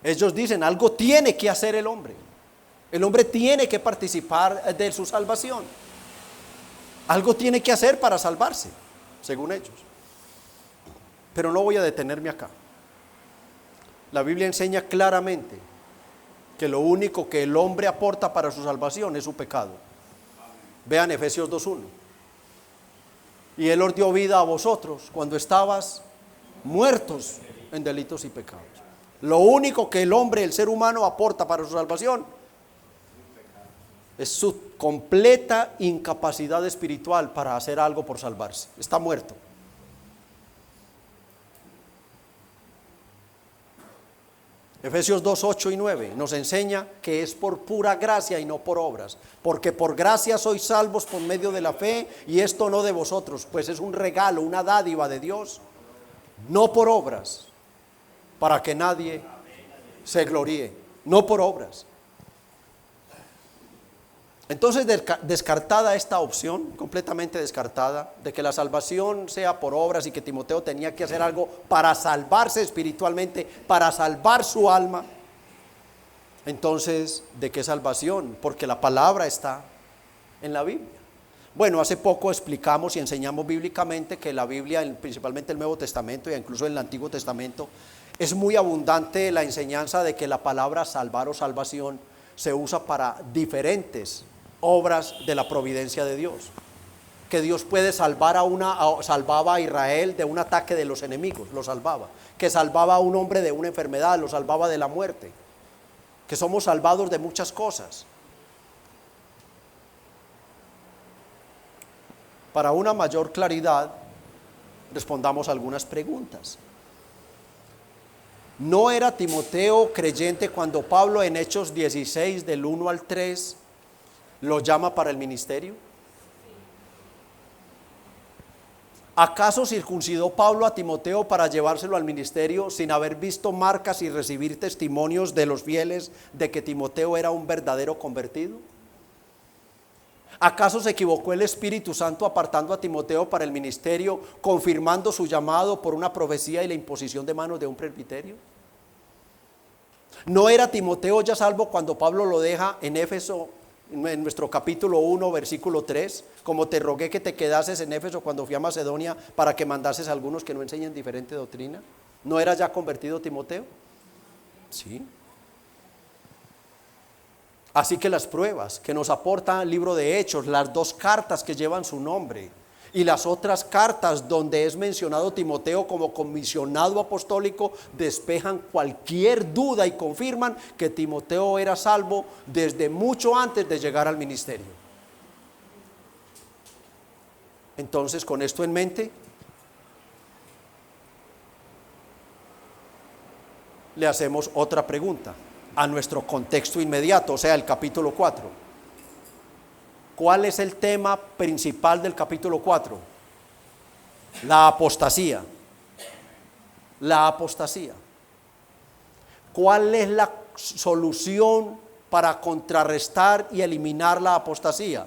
[SPEAKER 1] Ellos dicen: algo tiene que hacer el hombre tiene que participar de su salvación, algo tiene que hacer para salvarse, según ellos. Pero no voy a detenerme acá. La Biblia enseña claramente que lo único que el hombre aporta para su salvación es su pecado. Vean Efesios 2:1. Y Él os dio vida a vosotros cuando estabas muertos en delitos y pecados. Lo único que el hombre, el ser humano, aporta para su salvación es su completa incapacidad espiritual para hacer algo por salvarse. Está muerto. Efesios 2, 8 y 9 nos enseña que es por pura gracia y no por obras, porque por gracia sois salvos por medio de la fe, y esto no de vosotros, pues es un regalo, una dádiva de Dios, no por obras, para que nadie se gloríe, no por obras. Entonces, descartada esta opción, completamente descartada, de que la salvación sea por obras y que Timoteo tenía que hacer algo para salvarse espiritualmente, para salvar su alma. Entonces, ¿de qué salvación? Porque la palabra está en la Biblia. Bueno, hace poco explicamos y enseñamos bíblicamente que la Biblia, principalmente el Nuevo Testamento e incluso en el Antiguo Testamento, es muy abundante la enseñanza de que la palabra salvar o salvación se usa para diferentes obras de la providencia de Dios. Que Dios puede salvaba a Israel de un ataque de los enemigos, lo salvaba. Que salvaba a un hombre de una enfermedad, lo salvaba de la muerte. Que somos salvados de muchas cosas. Para una mayor claridad, respondamos algunas preguntas. ¿No era Timoteo creyente cuando Pablo en Hechos 16 del 1 al 3 lo llama para el ministerio? ¿Acaso circuncidó Pablo a Timoteo para llevárselo al ministerio sin haber visto marcas y recibir testimonios de los fieles de que Timoteo era un verdadero convertido? ¿Acaso se equivocó el Espíritu Santo apartando a Timoteo para el ministerio, confirmando su llamado por una profecía y la imposición de manos de un presbiterio? ¿No era Timoteo ya salvo cuando Pablo lo deja en Éfeso, en nuestro capítulo 1, versículo 3? Como te rogué que te quedases en Éfeso cuando fui a Macedonia para que mandases a algunos que no enseñen diferente doctrina. ¿No era ya convertido Timoteo? Sí. Así que las pruebas que nos aporta el libro de Hechos, las 2 cartas que llevan su nombre y las otras cartas donde es mencionado Timoteo como comisionado apostólico, despejan cualquier duda y confirman que Timoteo era salvo desde mucho antes de llegar al ministerio. Entonces, con esto en mente, le hacemos otra pregunta a nuestro contexto inmediato, o sea, el capítulo 4. ¿Cuál es el tema principal del capítulo 4? La apostasía. La apostasía. ¿Cuál es la solución para contrarrestar y eliminar la apostasía?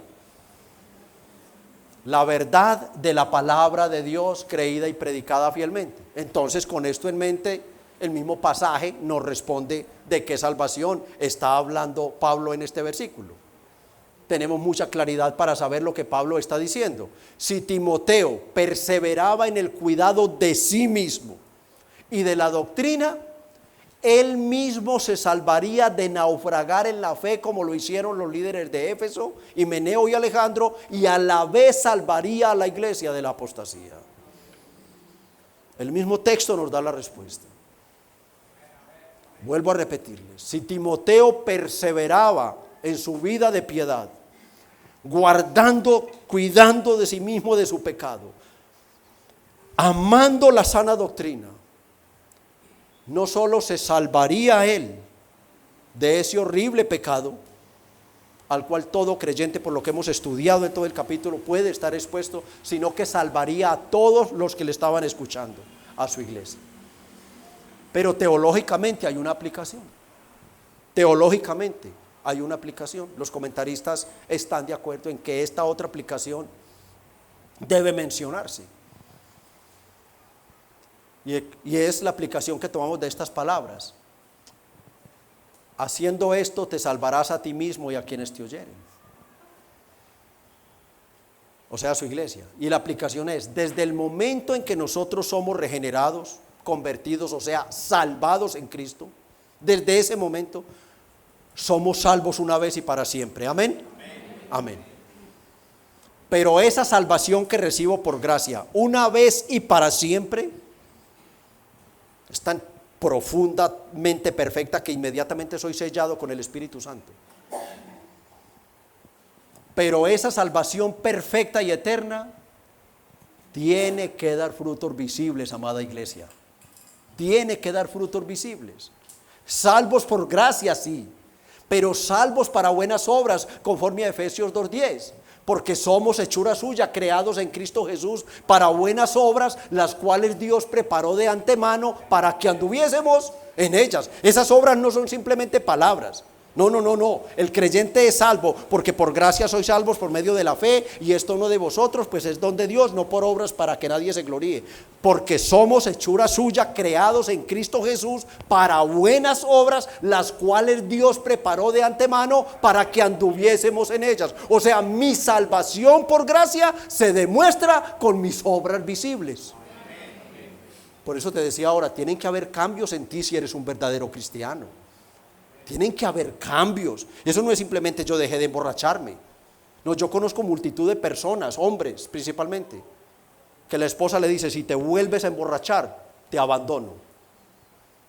[SPEAKER 1] La verdad de la palabra de Dios creída y predicada fielmente. Entonces, con esto en mente, el mismo pasaje nos responde de qué salvación está hablando Pablo en este versículo. Tenemos mucha claridad para saber lo que Pablo está diciendo. Si Timoteo perseveraba en el cuidado de sí mismo y de la doctrina, él mismo se salvaría de naufragar en la fe como lo hicieron los líderes de Éfeso, Himeneo y Alejandro, y a la vez salvaría a la iglesia de la apostasía. El mismo texto nos da la respuesta. Vuelvo a repetirles, si Timoteo perseveraba en su vida de piedad, cuidando de sí mismo de su pecado, amando la sana doctrina, no solo se salvaría él de ese horrible pecado, al cual todo creyente, por lo que hemos estudiado en todo el capítulo, puede estar expuesto, sino que salvaría a todos los que le estaban escuchando, a su iglesia. Pero teológicamente hay una aplicación. Teológicamente hay una aplicación. Los comentaristas están de acuerdo en que esta otra aplicación debe mencionarse. Y es la aplicación que tomamos de estas palabras. Haciendo esto te salvarás a ti mismo y a quienes te oyeren. O sea, a su iglesia. Y la aplicación es, desde el momento en que nosotros somos regenerados, convertidos, o sea, salvados en Cristo, desde ese momento somos salvos una vez y para siempre. Amén. Amén. Pero esa salvación que recibo por gracia, una vez y para siempre, es tan profundamente perfecta que inmediatamente soy sellado con el Espíritu Santo. Pero esa salvación perfecta y eterna tiene que dar frutos visibles, amada iglesia. Tiene que dar frutos visibles. Salvos por gracia, sí, pero salvos para buenas obras, conforme a Efesios 2:10. Porque somos hechura suya, creados en Cristo Jesús para buenas obras, las cuales Dios preparó de antemano para que anduviésemos en ellas. Esas obras no son simplemente palabras. No. El creyente es salvo porque por gracia sois salvos por medio de la fe, y esto no de vosotros, pues es don de Dios, no por obras para que nadie se gloríe. Porque somos hechura suya, creados en Cristo Jesús para buenas obras, las cuales Dios preparó de antemano para que anduviésemos en ellas. O sea, mi salvación por gracia se demuestra con mis obras visibles. Por eso te decía ahora, tienen que haber cambios en ti si eres un verdadero cristiano. Tienen que haber cambios. Eso no es simplemente yo dejé de emborracharme. No, yo conozco multitud de personas, hombres principalmente, que la esposa le dice: si te vuelves a emborrachar, te abandono.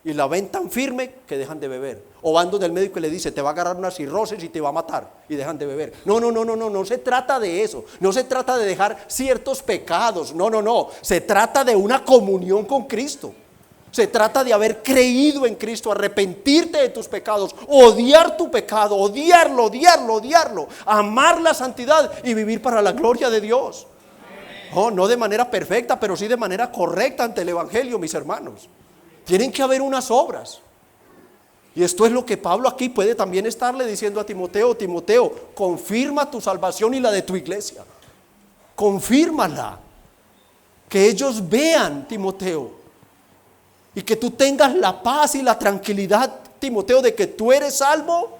[SPEAKER 1] Y la ven tan firme que dejan de beber. O van donde el médico y le dice: te va a agarrar una cirrosis y te va a matar, y dejan de beber. No se trata de eso. No se trata de dejar ciertos pecados. No. Se trata de una comunión con Cristo. Se trata de haber creído en Cristo, arrepentirte de tus pecados, odiar tu pecado, odiarlo, amar la santidad y vivir para la gloria de Dios. Oh, no de manera perfecta, pero sí de manera correcta ante el Evangelio, mis hermanos. Tienen que haber unas obras. Y esto es lo que Pablo aquí puede también estarle diciendo a Timoteo: Timoteo, confirma tu salvación y la de tu iglesia. Confírmala. Que ellos vean, Timoteo. Y que tú tengas la paz y la tranquilidad, Timoteo, de que tú eres salvo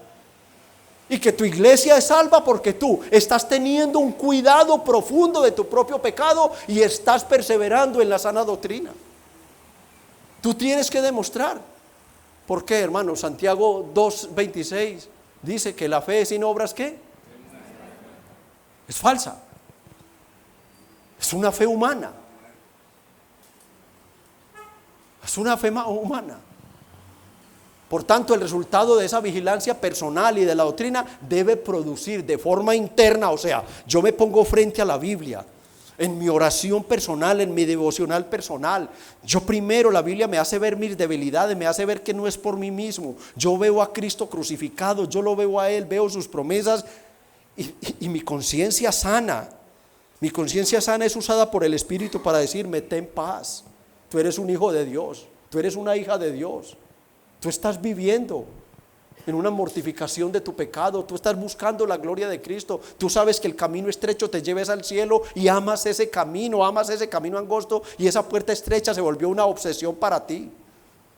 [SPEAKER 1] y que tu iglesia es salva, porque tú estás teniendo un cuidado profundo de tu propio pecado y estás perseverando en la sana doctrina. Tú tienes que demostrar. ¿Por qué, hermano? Santiago 2:26 dice que la fe sin obras, ¿qué? Es falsa. Es una fe humana. Es una fe humana. Por tanto, el resultado de esa vigilancia personal y de la doctrina debe producir de forma interna. O sea, yo me pongo frente a la Biblia en mi oración personal, en mi devocional personal. Yo primero, la Biblia me hace ver mis debilidades, me hace ver que no es por mí mismo. Yo veo a Cristo crucificado, yo lo veo a Él, veo sus promesas y mi conciencia sana. Mi conciencia sana es usada por el Espíritu para decirme: ten paz. Tú eres un hijo de Dios, tú eres una hija de Dios. Tú estás viviendo en una mortificación de tu pecado, tú estás buscando la gloria de Cristo. Tú sabes que el camino estrecho te lleves al cielo y amas ese camino angosto, y esa puerta estrecha se volvió una obsesión para ti.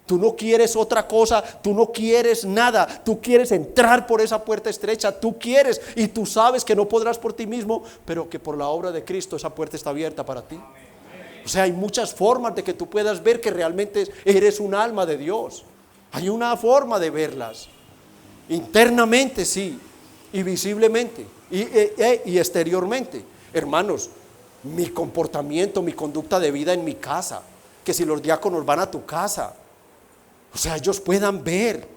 [SPEAKER 1] Tú no quieres otra cosa, tú no quieres nada, tú quieres entrar por esa puerta estrecha, tú quieres, y tú sabes que no podrás por ti mismo, pero que por la obra de Cristo esa puerta está abierta para ti. O sea, hay muchas formas de que tú puedas ver que realmente eres un alma de Dios. Hay una forma de verlas. Internamente sí, y visiblemente, y exteriormente. Hermanos, mi comportamiento, mi conducta de vida en mi casa, que si los diáconos van a tu casa, o sea, ellos puedan ver,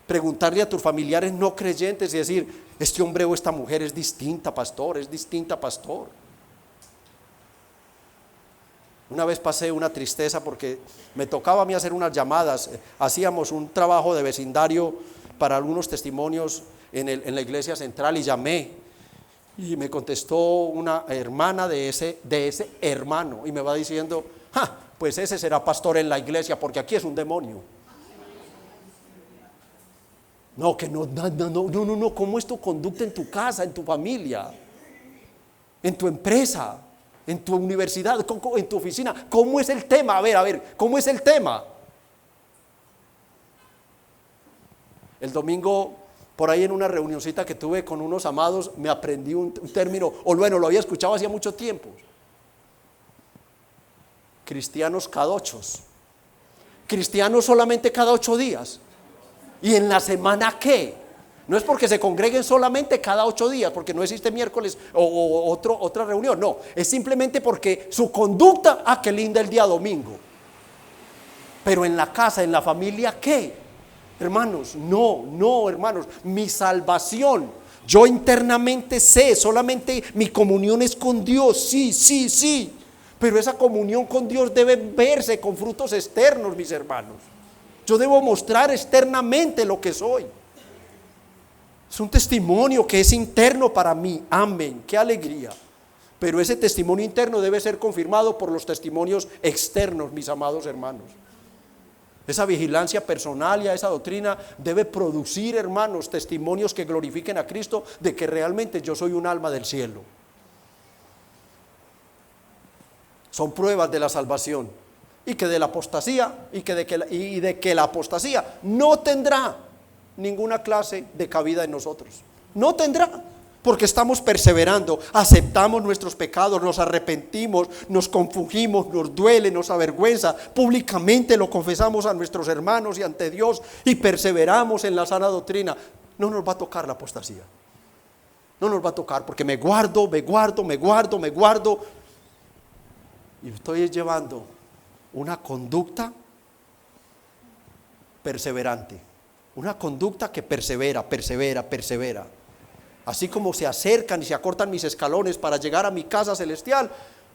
[SPEAKER 1] preguntarle a tus familiares no creyentes y decir: este hombre o esta mujer es distinta, pastor, es distinta, pastor. Una vez pasé una tristeza porque me tocaba a mí hacer unas llamadas. Hacíamos un trabajo de vecindario para algunos testimonios en la iglesia central, y llamé y me contestó una hermana de ese hermano y me va diciendo: pues ese será pastor en la iglesia, porque aquí es un demonio. No, ¿cómo es tu conducta en tu casa, en tu familia, en tu empresa, en tu universidad, en tu oficina? ¿Cómo es el tema? A ver, ¿cómo es el tema? El domingo, por ahí en una reunioncita que tuve con unos amados, me aprendí un término, o bueno, lo había escuchado hacía mucho tiempo: cristianos cadochos. Cristianos solamente cada 8 días. ¿Y en la semana qué? No es porque se congreguen solamente cada 8 días, porque no existe miércoles o otra reunión. No, es simplemente porque su conducta, qué linda el día domingo. Pero en la casa, en la familia, ¿qué? Hermanos, no, hermanos. Mi salvación, yo internamente sé, solamente mi comunión es con Dios, sí. Pero esa comunión con Dios debe verse con frutos externos, mis hermanos. Yo debo mostrar externamente lo que soy. Es un testimonio que es interno para mí. Amén, qué alegría. Pero ese testimonio interno debe ser confirmado por los testimonios externos, mis amados hermanos. Esa vigilancia personal y a esa doctrina debe producir, hermanos, testimonios que glorifiquen a Cristo de que realmente yo soy un alma del cielo. Son pruebas de la salvación y que de la apostasía y de que la apostasía no tendrá ninguna clase de cabida en nosotros. No tendrá, porque estamos perseverando, aceptamos nuestros pecados, nos arrepentimos, nos confugimos, nos duele, nos avergüenza, públicamente lo confesamos a nuestros hermanos y ante Dios, y perseveramos en la sana doctrina. No nos va a tocar la apostasía. No nos va a tocar porque me guardo. Y estoy llevando una conducta perseverante. Una conducta que persevera. Así como se acercan y se acortan mis escalones para llegar a mi casa celestial,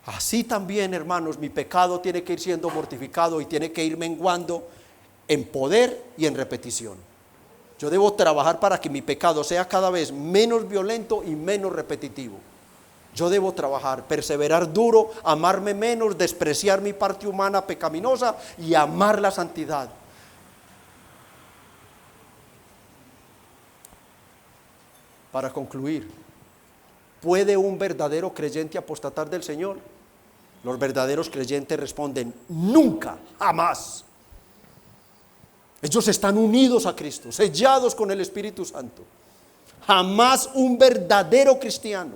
[SPEAKER 1] así también, hermanos, mi pecado tiene que ir siendo mortificado y tiene que ir menguando en poder y en repetición. Yo debo trabajar para que mi pecado sea cada vez menos violento y menos repetitivo. Yo debo trabajar, perseverar duro, amarme menos, despreciar mi parte humana pecaminosa y amar la santidad. Para concluir, ¿puede un verdadero creyente apostatar del Señor? Los verdaderos creyentes responden: nunca, jamás. Ellos están unidos a Cristo, sellados con el Espíritu Santo. Jamás un verdadero cristiano,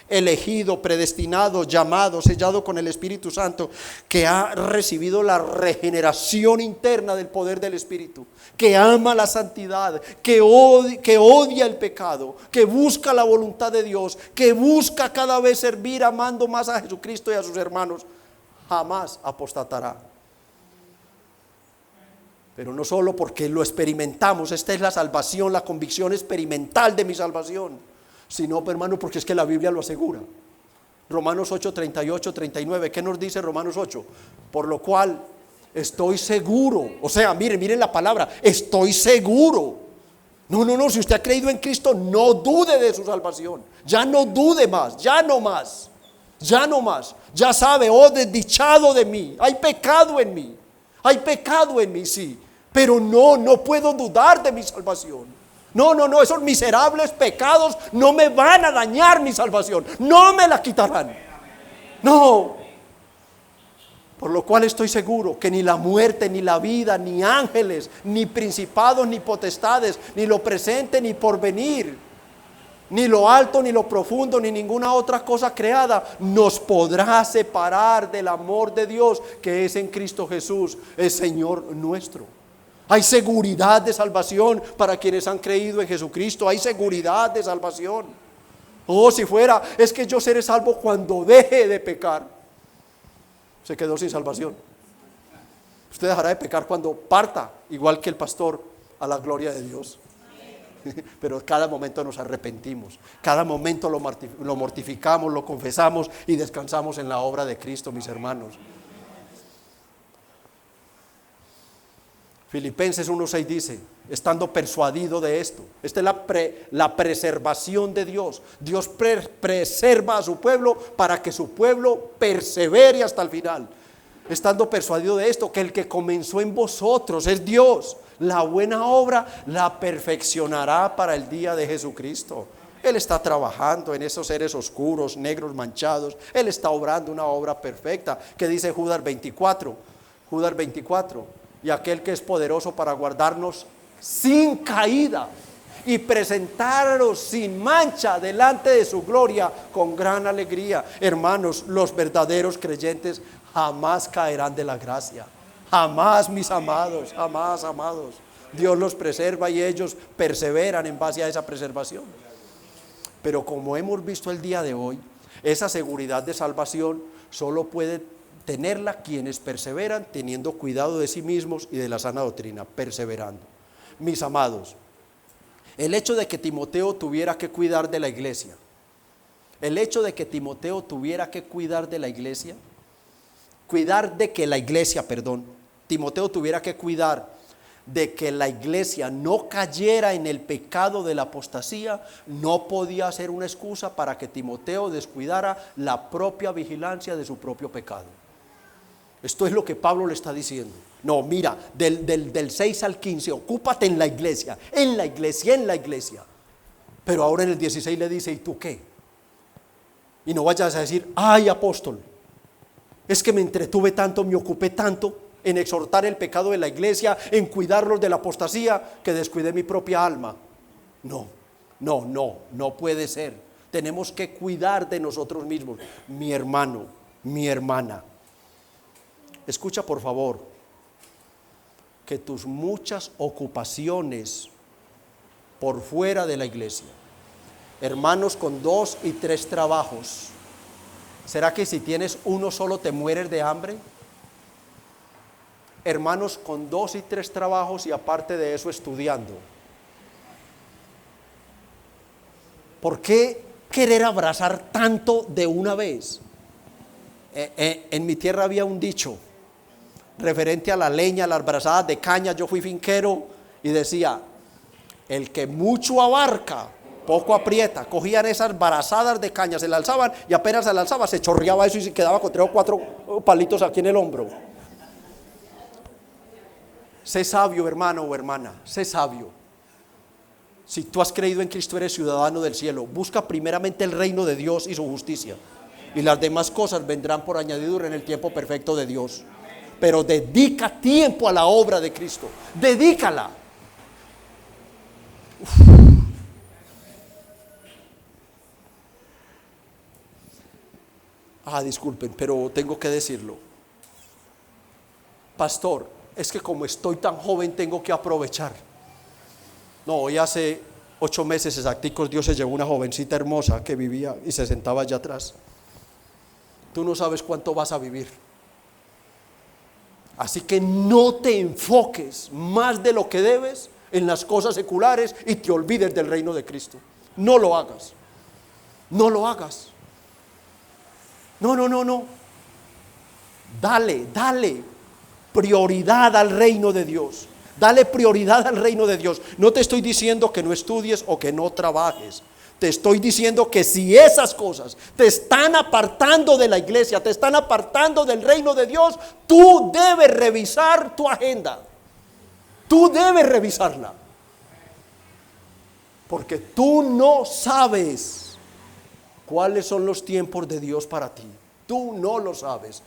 [SPEAKER 1] elegido, predestinado, llamado, sellado con el Espíritu Santo, que ha recibido la regeneración interna del poder del Espíritu, que ama la santidad, que odia el pecado, que busca la voluntad de Dios, que busca cada vez servir amando más a Jesucristo y a sus hermanos, jamás apostatará. Pero no solo porque lo experimentamos, esta es la salvación, la convicción experimental de mi salvación, sino, hermano, porque es que la Biblia lo asegura. Romanos 8, 38, 39, ¿qué nos dice Romanos 8? Por lo cual estoy seguro, o sea, miren la palabra, estoy seguro. No, si usted ha creído en Cristo, no dude de su salvación, ya no dude más, ya no más, ya sabe, oh desdichado de mí, hay pecado en mí, sí, pero no puedo dudar de mi salvación. No, esos miserables pecados no me van a dañar mi salvación, no me la quitarán. No. Por lo cual estoy seguro que ni la muerte, ni la vida, ni ángeles, ni principados, ni potestades, ni lo presente, ni porvenir, ni lo alto, ni lo profundo, ni ninguna otra cosa creada nos podrá separar del amor de Dios que es en Cristo Jesús, el Señor nuestro. Hay seguridad de salvación para quienes han creído en Jesucristo. Hay seguridad de salvación. Oh, si fuera, es que yo seré salvo cuando deje de pecar. Se quedó sin salvación. Usted dejará de pecar cuando parta, igual que el pastor, a la gloria de Dios. Pero cada momento nos arrepentimos, cada momento lo mortificamos, lo confesamos y descansamos en la obra de Cristo, mis hermanos. Filipenses 1:6 dice: estando persuadido de esto. Esta es la preservación de Dios. Dios preserva a su pueblo para que su pueblo persevere hasta el final. Estando persuadido de esto, que el que comenzó en vosotros es Dios, la buena obra la perfeccionará para el día de Jesucristo. Él está trabajando en esos seres oscuros, negros, manchados. Él está obrando una obra perfecta. ¿Qué dice Judas 24? Judas 24: y aquel que es poderoso para guardarnos sin caída y presentaros sin mancha delante de su gloria con gran alegría. Hermanos, los verdaderos creyentes jamás caerán de la gracia. Jamás, mis amados, jamás, amados. Dios los preserva y ellos perseveran en base a esa preservación. Pero como hemos visto el día de hoy, esa seguridad de salvación solo puede tenerla quienes perseveran teniendo cuidado de sí mismos y de la sana doctrina, perseverando. Mis amados, el hecho de que Timoteo tuviera que cuidar de la iglesia, Timoteo tuviera que cuidar de que la iglesia no cayera en el pecado de la apostasía, no podía ser una excusa para que Timoteo descuidara la propia vigilancia de su propio pecado. Esto es lo que Pablo le está diciendo. No, mira, del 6 al 15, ocúpate en la iglesia. Pero ahora en el 16 le dice: ¿y tú qué? Y no vayas a decir: ay, apóstol, es que me entretuve tanto, me ocupé tanto en exhortar el pecado de la iglesia, en cuidarlos de la apostasía, que descuidé mi propia alma. No puede ser. Tenemos que cuidar de nosotros mismos. Mi hermano, mi hermana, escucha por favor, que tus muchas ocupaciones por fuera de la iglesia, Hermanos con 2 y 3 trabajos. ¿Será que si tienes uno solo te mueres de hambre? Hermanos con 2 y 3 trabajos y aparte de eso estudiando. ¿Por qué querer abrazar tanto de una vez? En mi tierra había un dicho referente a la leña, las brazadas de caña. Yo fui finquero y decía: el que mucho abarca, poco aprieta. Cogían esas brazadas de caña, se la alzaban y apenas se la alzaba, se chorreaba eso y se quedaba con 3 o 4 palitos aquí en el hombro. Sé sabio, hermano o hermana, sé sabio. Si tú has creído en Cristo, eres ciudadano del cielo. Busca primeramente el reino de Dios y su justicia, y las demás cosas vendrán por añadidura en el tiempo perfecto de Dios. Pero dedica tiempo a la obra de Cristo, dedícala. Disculpen, pero tengo que decirlo. Pastor, es que como estoy tan joven tengo que aprovechar. No, hoy hace 8 meses exacticos Dios se llevó una jovencita hermosa que vivía y se sentaba allá atrás. Tú no sabes cuánto vas a vivir. Así que no te enfoques más de lo que debes en las cosas seculares y te olvides del reino de Cristo. No lo hagas. No lo hagas. No. Dale prioridad al reino de Dios. Dale prioridad al reino de Dios. No te estoy diciendo que no estudies o que no trabajes. Te estoy diciendo que si esas cosas te están apartando de la iglesia, te están apartando del reino de Dios, tú debes revisar tu agenda. Tú debes revisarla. Porque tú no sabes cuáles son los tiempos de Dios para ti. Tú no lo sabes.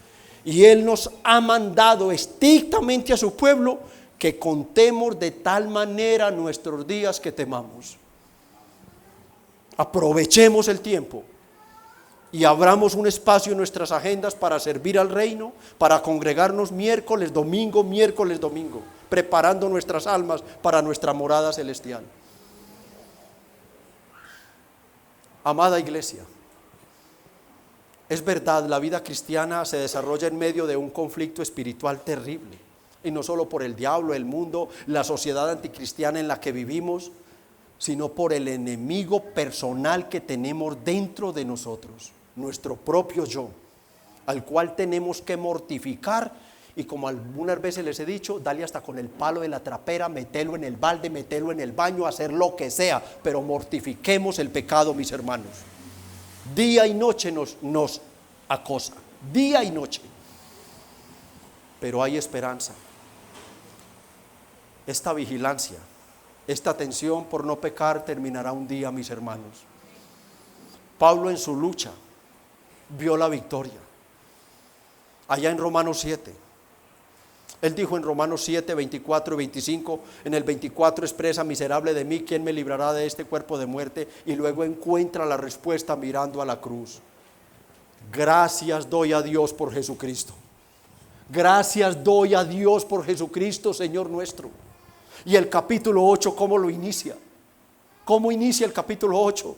[SPEAKER 1] Y Él nos ha mandado estrictamente a su pueblo que contemos de tal manera nuestros días que temamos. Aprovechemos el tiempo y abramos un espacio en nuestras agendas para servir al reino, para congregarnos miércoles, domingo, preparando nuestras almas para nuestra morada celestial. Amada iglesia, es verdad, la vida cristiana se desarrolla en medio de un conflicto espiritual terrible, y no solo por el diablo, el mundo, la sociedad anticristiana en la que vivimos, sino por el enemigo personal que tenemos dentro de nosotros, nuestro propio yo, al cual tenemos que mortificar. Y como algunas veces les he dicho, dale hasta con el palo de la trapera, metelo en el balde, metelo en el baño, hacer lo que sea, pero mortifiquemos el pecado, mis hermanos. Día y noche nos acosa, día y noche, pero hay esperanza. Esta vigilancia, esta atención por no pecar terminará un día, mis hermanos. Pablo en su lucha vio la victoria. Allá en Romanos 7, él dijo en Romanos 7, 24 y 25, en el 24 expresa: miserable de mí, ¿quién me librará de este cuerpo de muerte? Y luego encuentra la respuesta mirando a la cruz. Gracias doy a Dios por Jesucristo. Gracias doy a Dios por Jesucristo, Señor nuestro. Y el capítulo 8, ¿cómo lo inicia? ¿Cómo inicia el capítulo 8?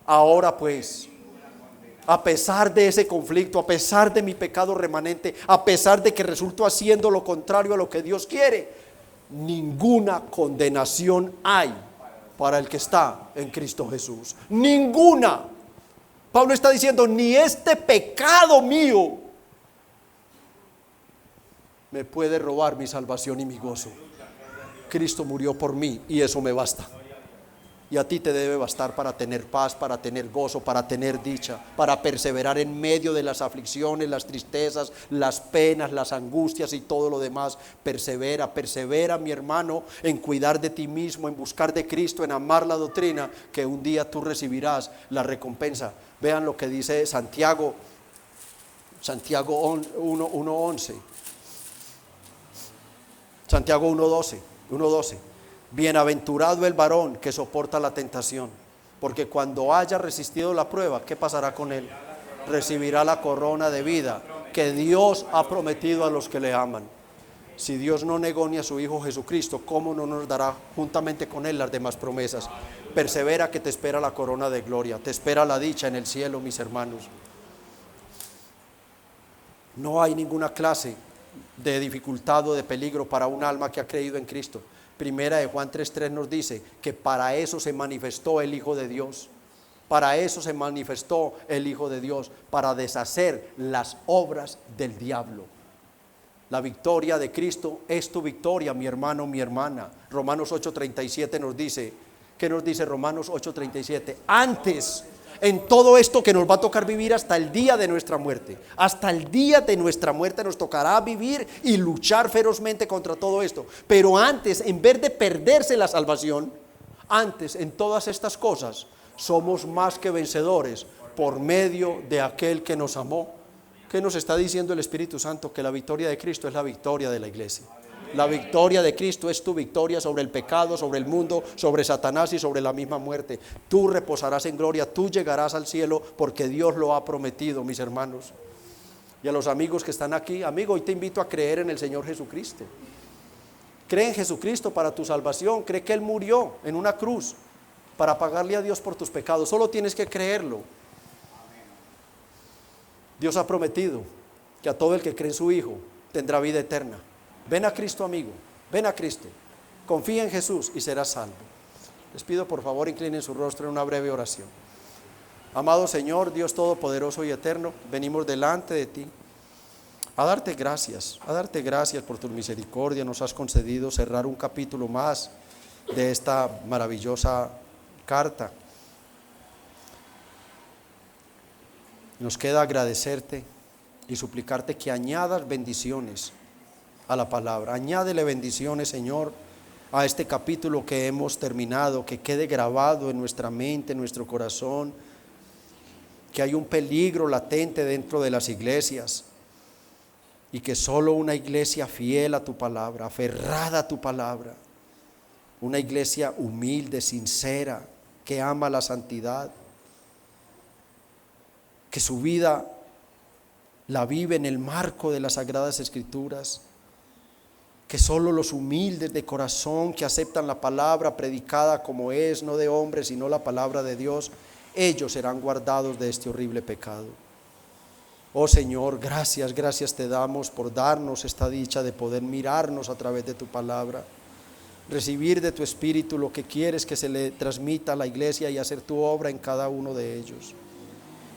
[SPEAKER 1] Ahora pues, a pesar de ese conflicto, a pesar de mi pecado remanente, a pesar de que resulto haciendo lo contrario a lo que Dios quiere, ninguna condenación hay para el que está en Cristo Jesús. Ninguna. Pablo está diciendo: ni este pecado mío me puede robar mi salvación y mi gozo. Cristo murió por mí y eso me basta. Y a ti te debe bastar para tener paz, para tener gozo, para tener dicha, para perseverar en medio de las aflicciones, las tristezas, las penas, las angustias y todo lo demás. Persevera, mi hermano, en cuidar de ti mismo, en buscar de Cristo, en amar la doctrina, que un día tú recibirás la recompensa. Vean lo que dice Santiago 1:11. Santiago 1:12. Bienaventurado el varón que soporta la tentación, porque cuando haya resistido la prueba, ¿qué pasará con él? Recibirá la corona de vida que Dios ha prometido a los que le aman. Si Dios no negó ni a su Hijo Jesucristo, ¿cómo no nos dará juntamente con él las demás promesas? Persevera que te espera la corona de gloria, te espera la dicha en el cielo, mis hermanos. No hay ninguna clase de dificultad o de peligro para un alma que ha creído en Cristo. Primera de Juan 3:3 nos dice que para eso se manifestó el Hijo de Dios. Para eso se manifestó el Hijo de Dios, para deshacer las obras del diablo. La victoria de Cristo es tu victoria, mi hermano, mi hermana. Romanos 8:37 nos dice, ¿qué nos dice Romanos 8:37? Antes, en todo esto que nos va a tocar vivir hasta el día de nuestra muerte, hasta el día de nuestra muerte nos tocará vivir y luchar ferozmente contra todo esto. Pero antes, en vez de perderse la salvación, antes en todas estas cosas, somos más que vencedores por medio de aquel que nos amó. ¿Qué nos está diciendo el Espíritu Santo? Que la victoria de Cristo es la victoria de la iglesia. La victoria de Cristo es tu victoria sobre el pecado, sobre el mundo, sobre Satanás y sobre la misma muerte. Tú reposarás en gloria, tú llegarás al cielo porque Dios lo ha prometido, mis hermanos. Y a los amigos que están aquí, amigo, hoy te invito a creer en el Señor Jesucristo. Cree en Jesucristo para tu salvación, cree que Él murió en una cruz para pagarle a Dios por tus pecados. Solo tienes que creerlo. Dios ha prometido que a todo el que cree en su Hijo tendrá vida eterna. Ven a Cristo, amigo, ven a Cristo, confía en Jesús y serás salvo. Les pido por favor inclinen su rostro en una breve oración. Amado Señor, Dios Todopoderoso y Eterno, venimos delante de ti a darte gracias por tu misericordia. Nos has concedido cerrar un capítulo más de esta maravillosa carta. Nos queda agradecerte y suplicarte que añadas bendiciones a la palabra. Añádele bendiciones, Señor, a este capítulo que hemos terminado, que quede grabado en nuestra mente, en nuestro corazón, que hay un peligro latente dentro de las iglesias y que solo una iglesia fiel a tu palabra, aferrada a tu palabra, una iglesia humilde, sincera, que ama la santidad, que su vida la vive en el marco de las Sagradas Escrituras, que solo los humildes de corazón que aceptan la palabra predicada como es, no de hombres, sino la palabra de Dios, ellos serán guardados de este horrible pecado. Oh Señor, gracias te damos por darnos esta dicha de poder mirarnos a través de tu palabra, recibir de tu Espíritu lo que quieres que se le transmita a la iglesia y hacer tu obra en cada uno de ellos.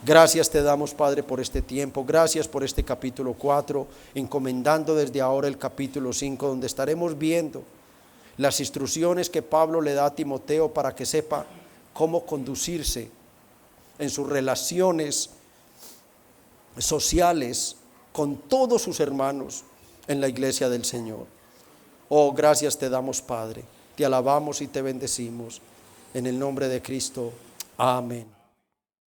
[SPEAKER 1] Gracias te damos, Padre, por este tiempo. Gracias por este capítulo 4, encomendando desde ahora el capítulo 5, donde estaremos viendo las instrucciones que Pablo le da a Timoteo para que sepa cómo conducirse en sus relaciones sociales con todos sus hermanos en la iglesia del Señor. Oh, gracias te damos, Padre. Te alabamos y te bendecimos. En el nombre de Cristo. Amén.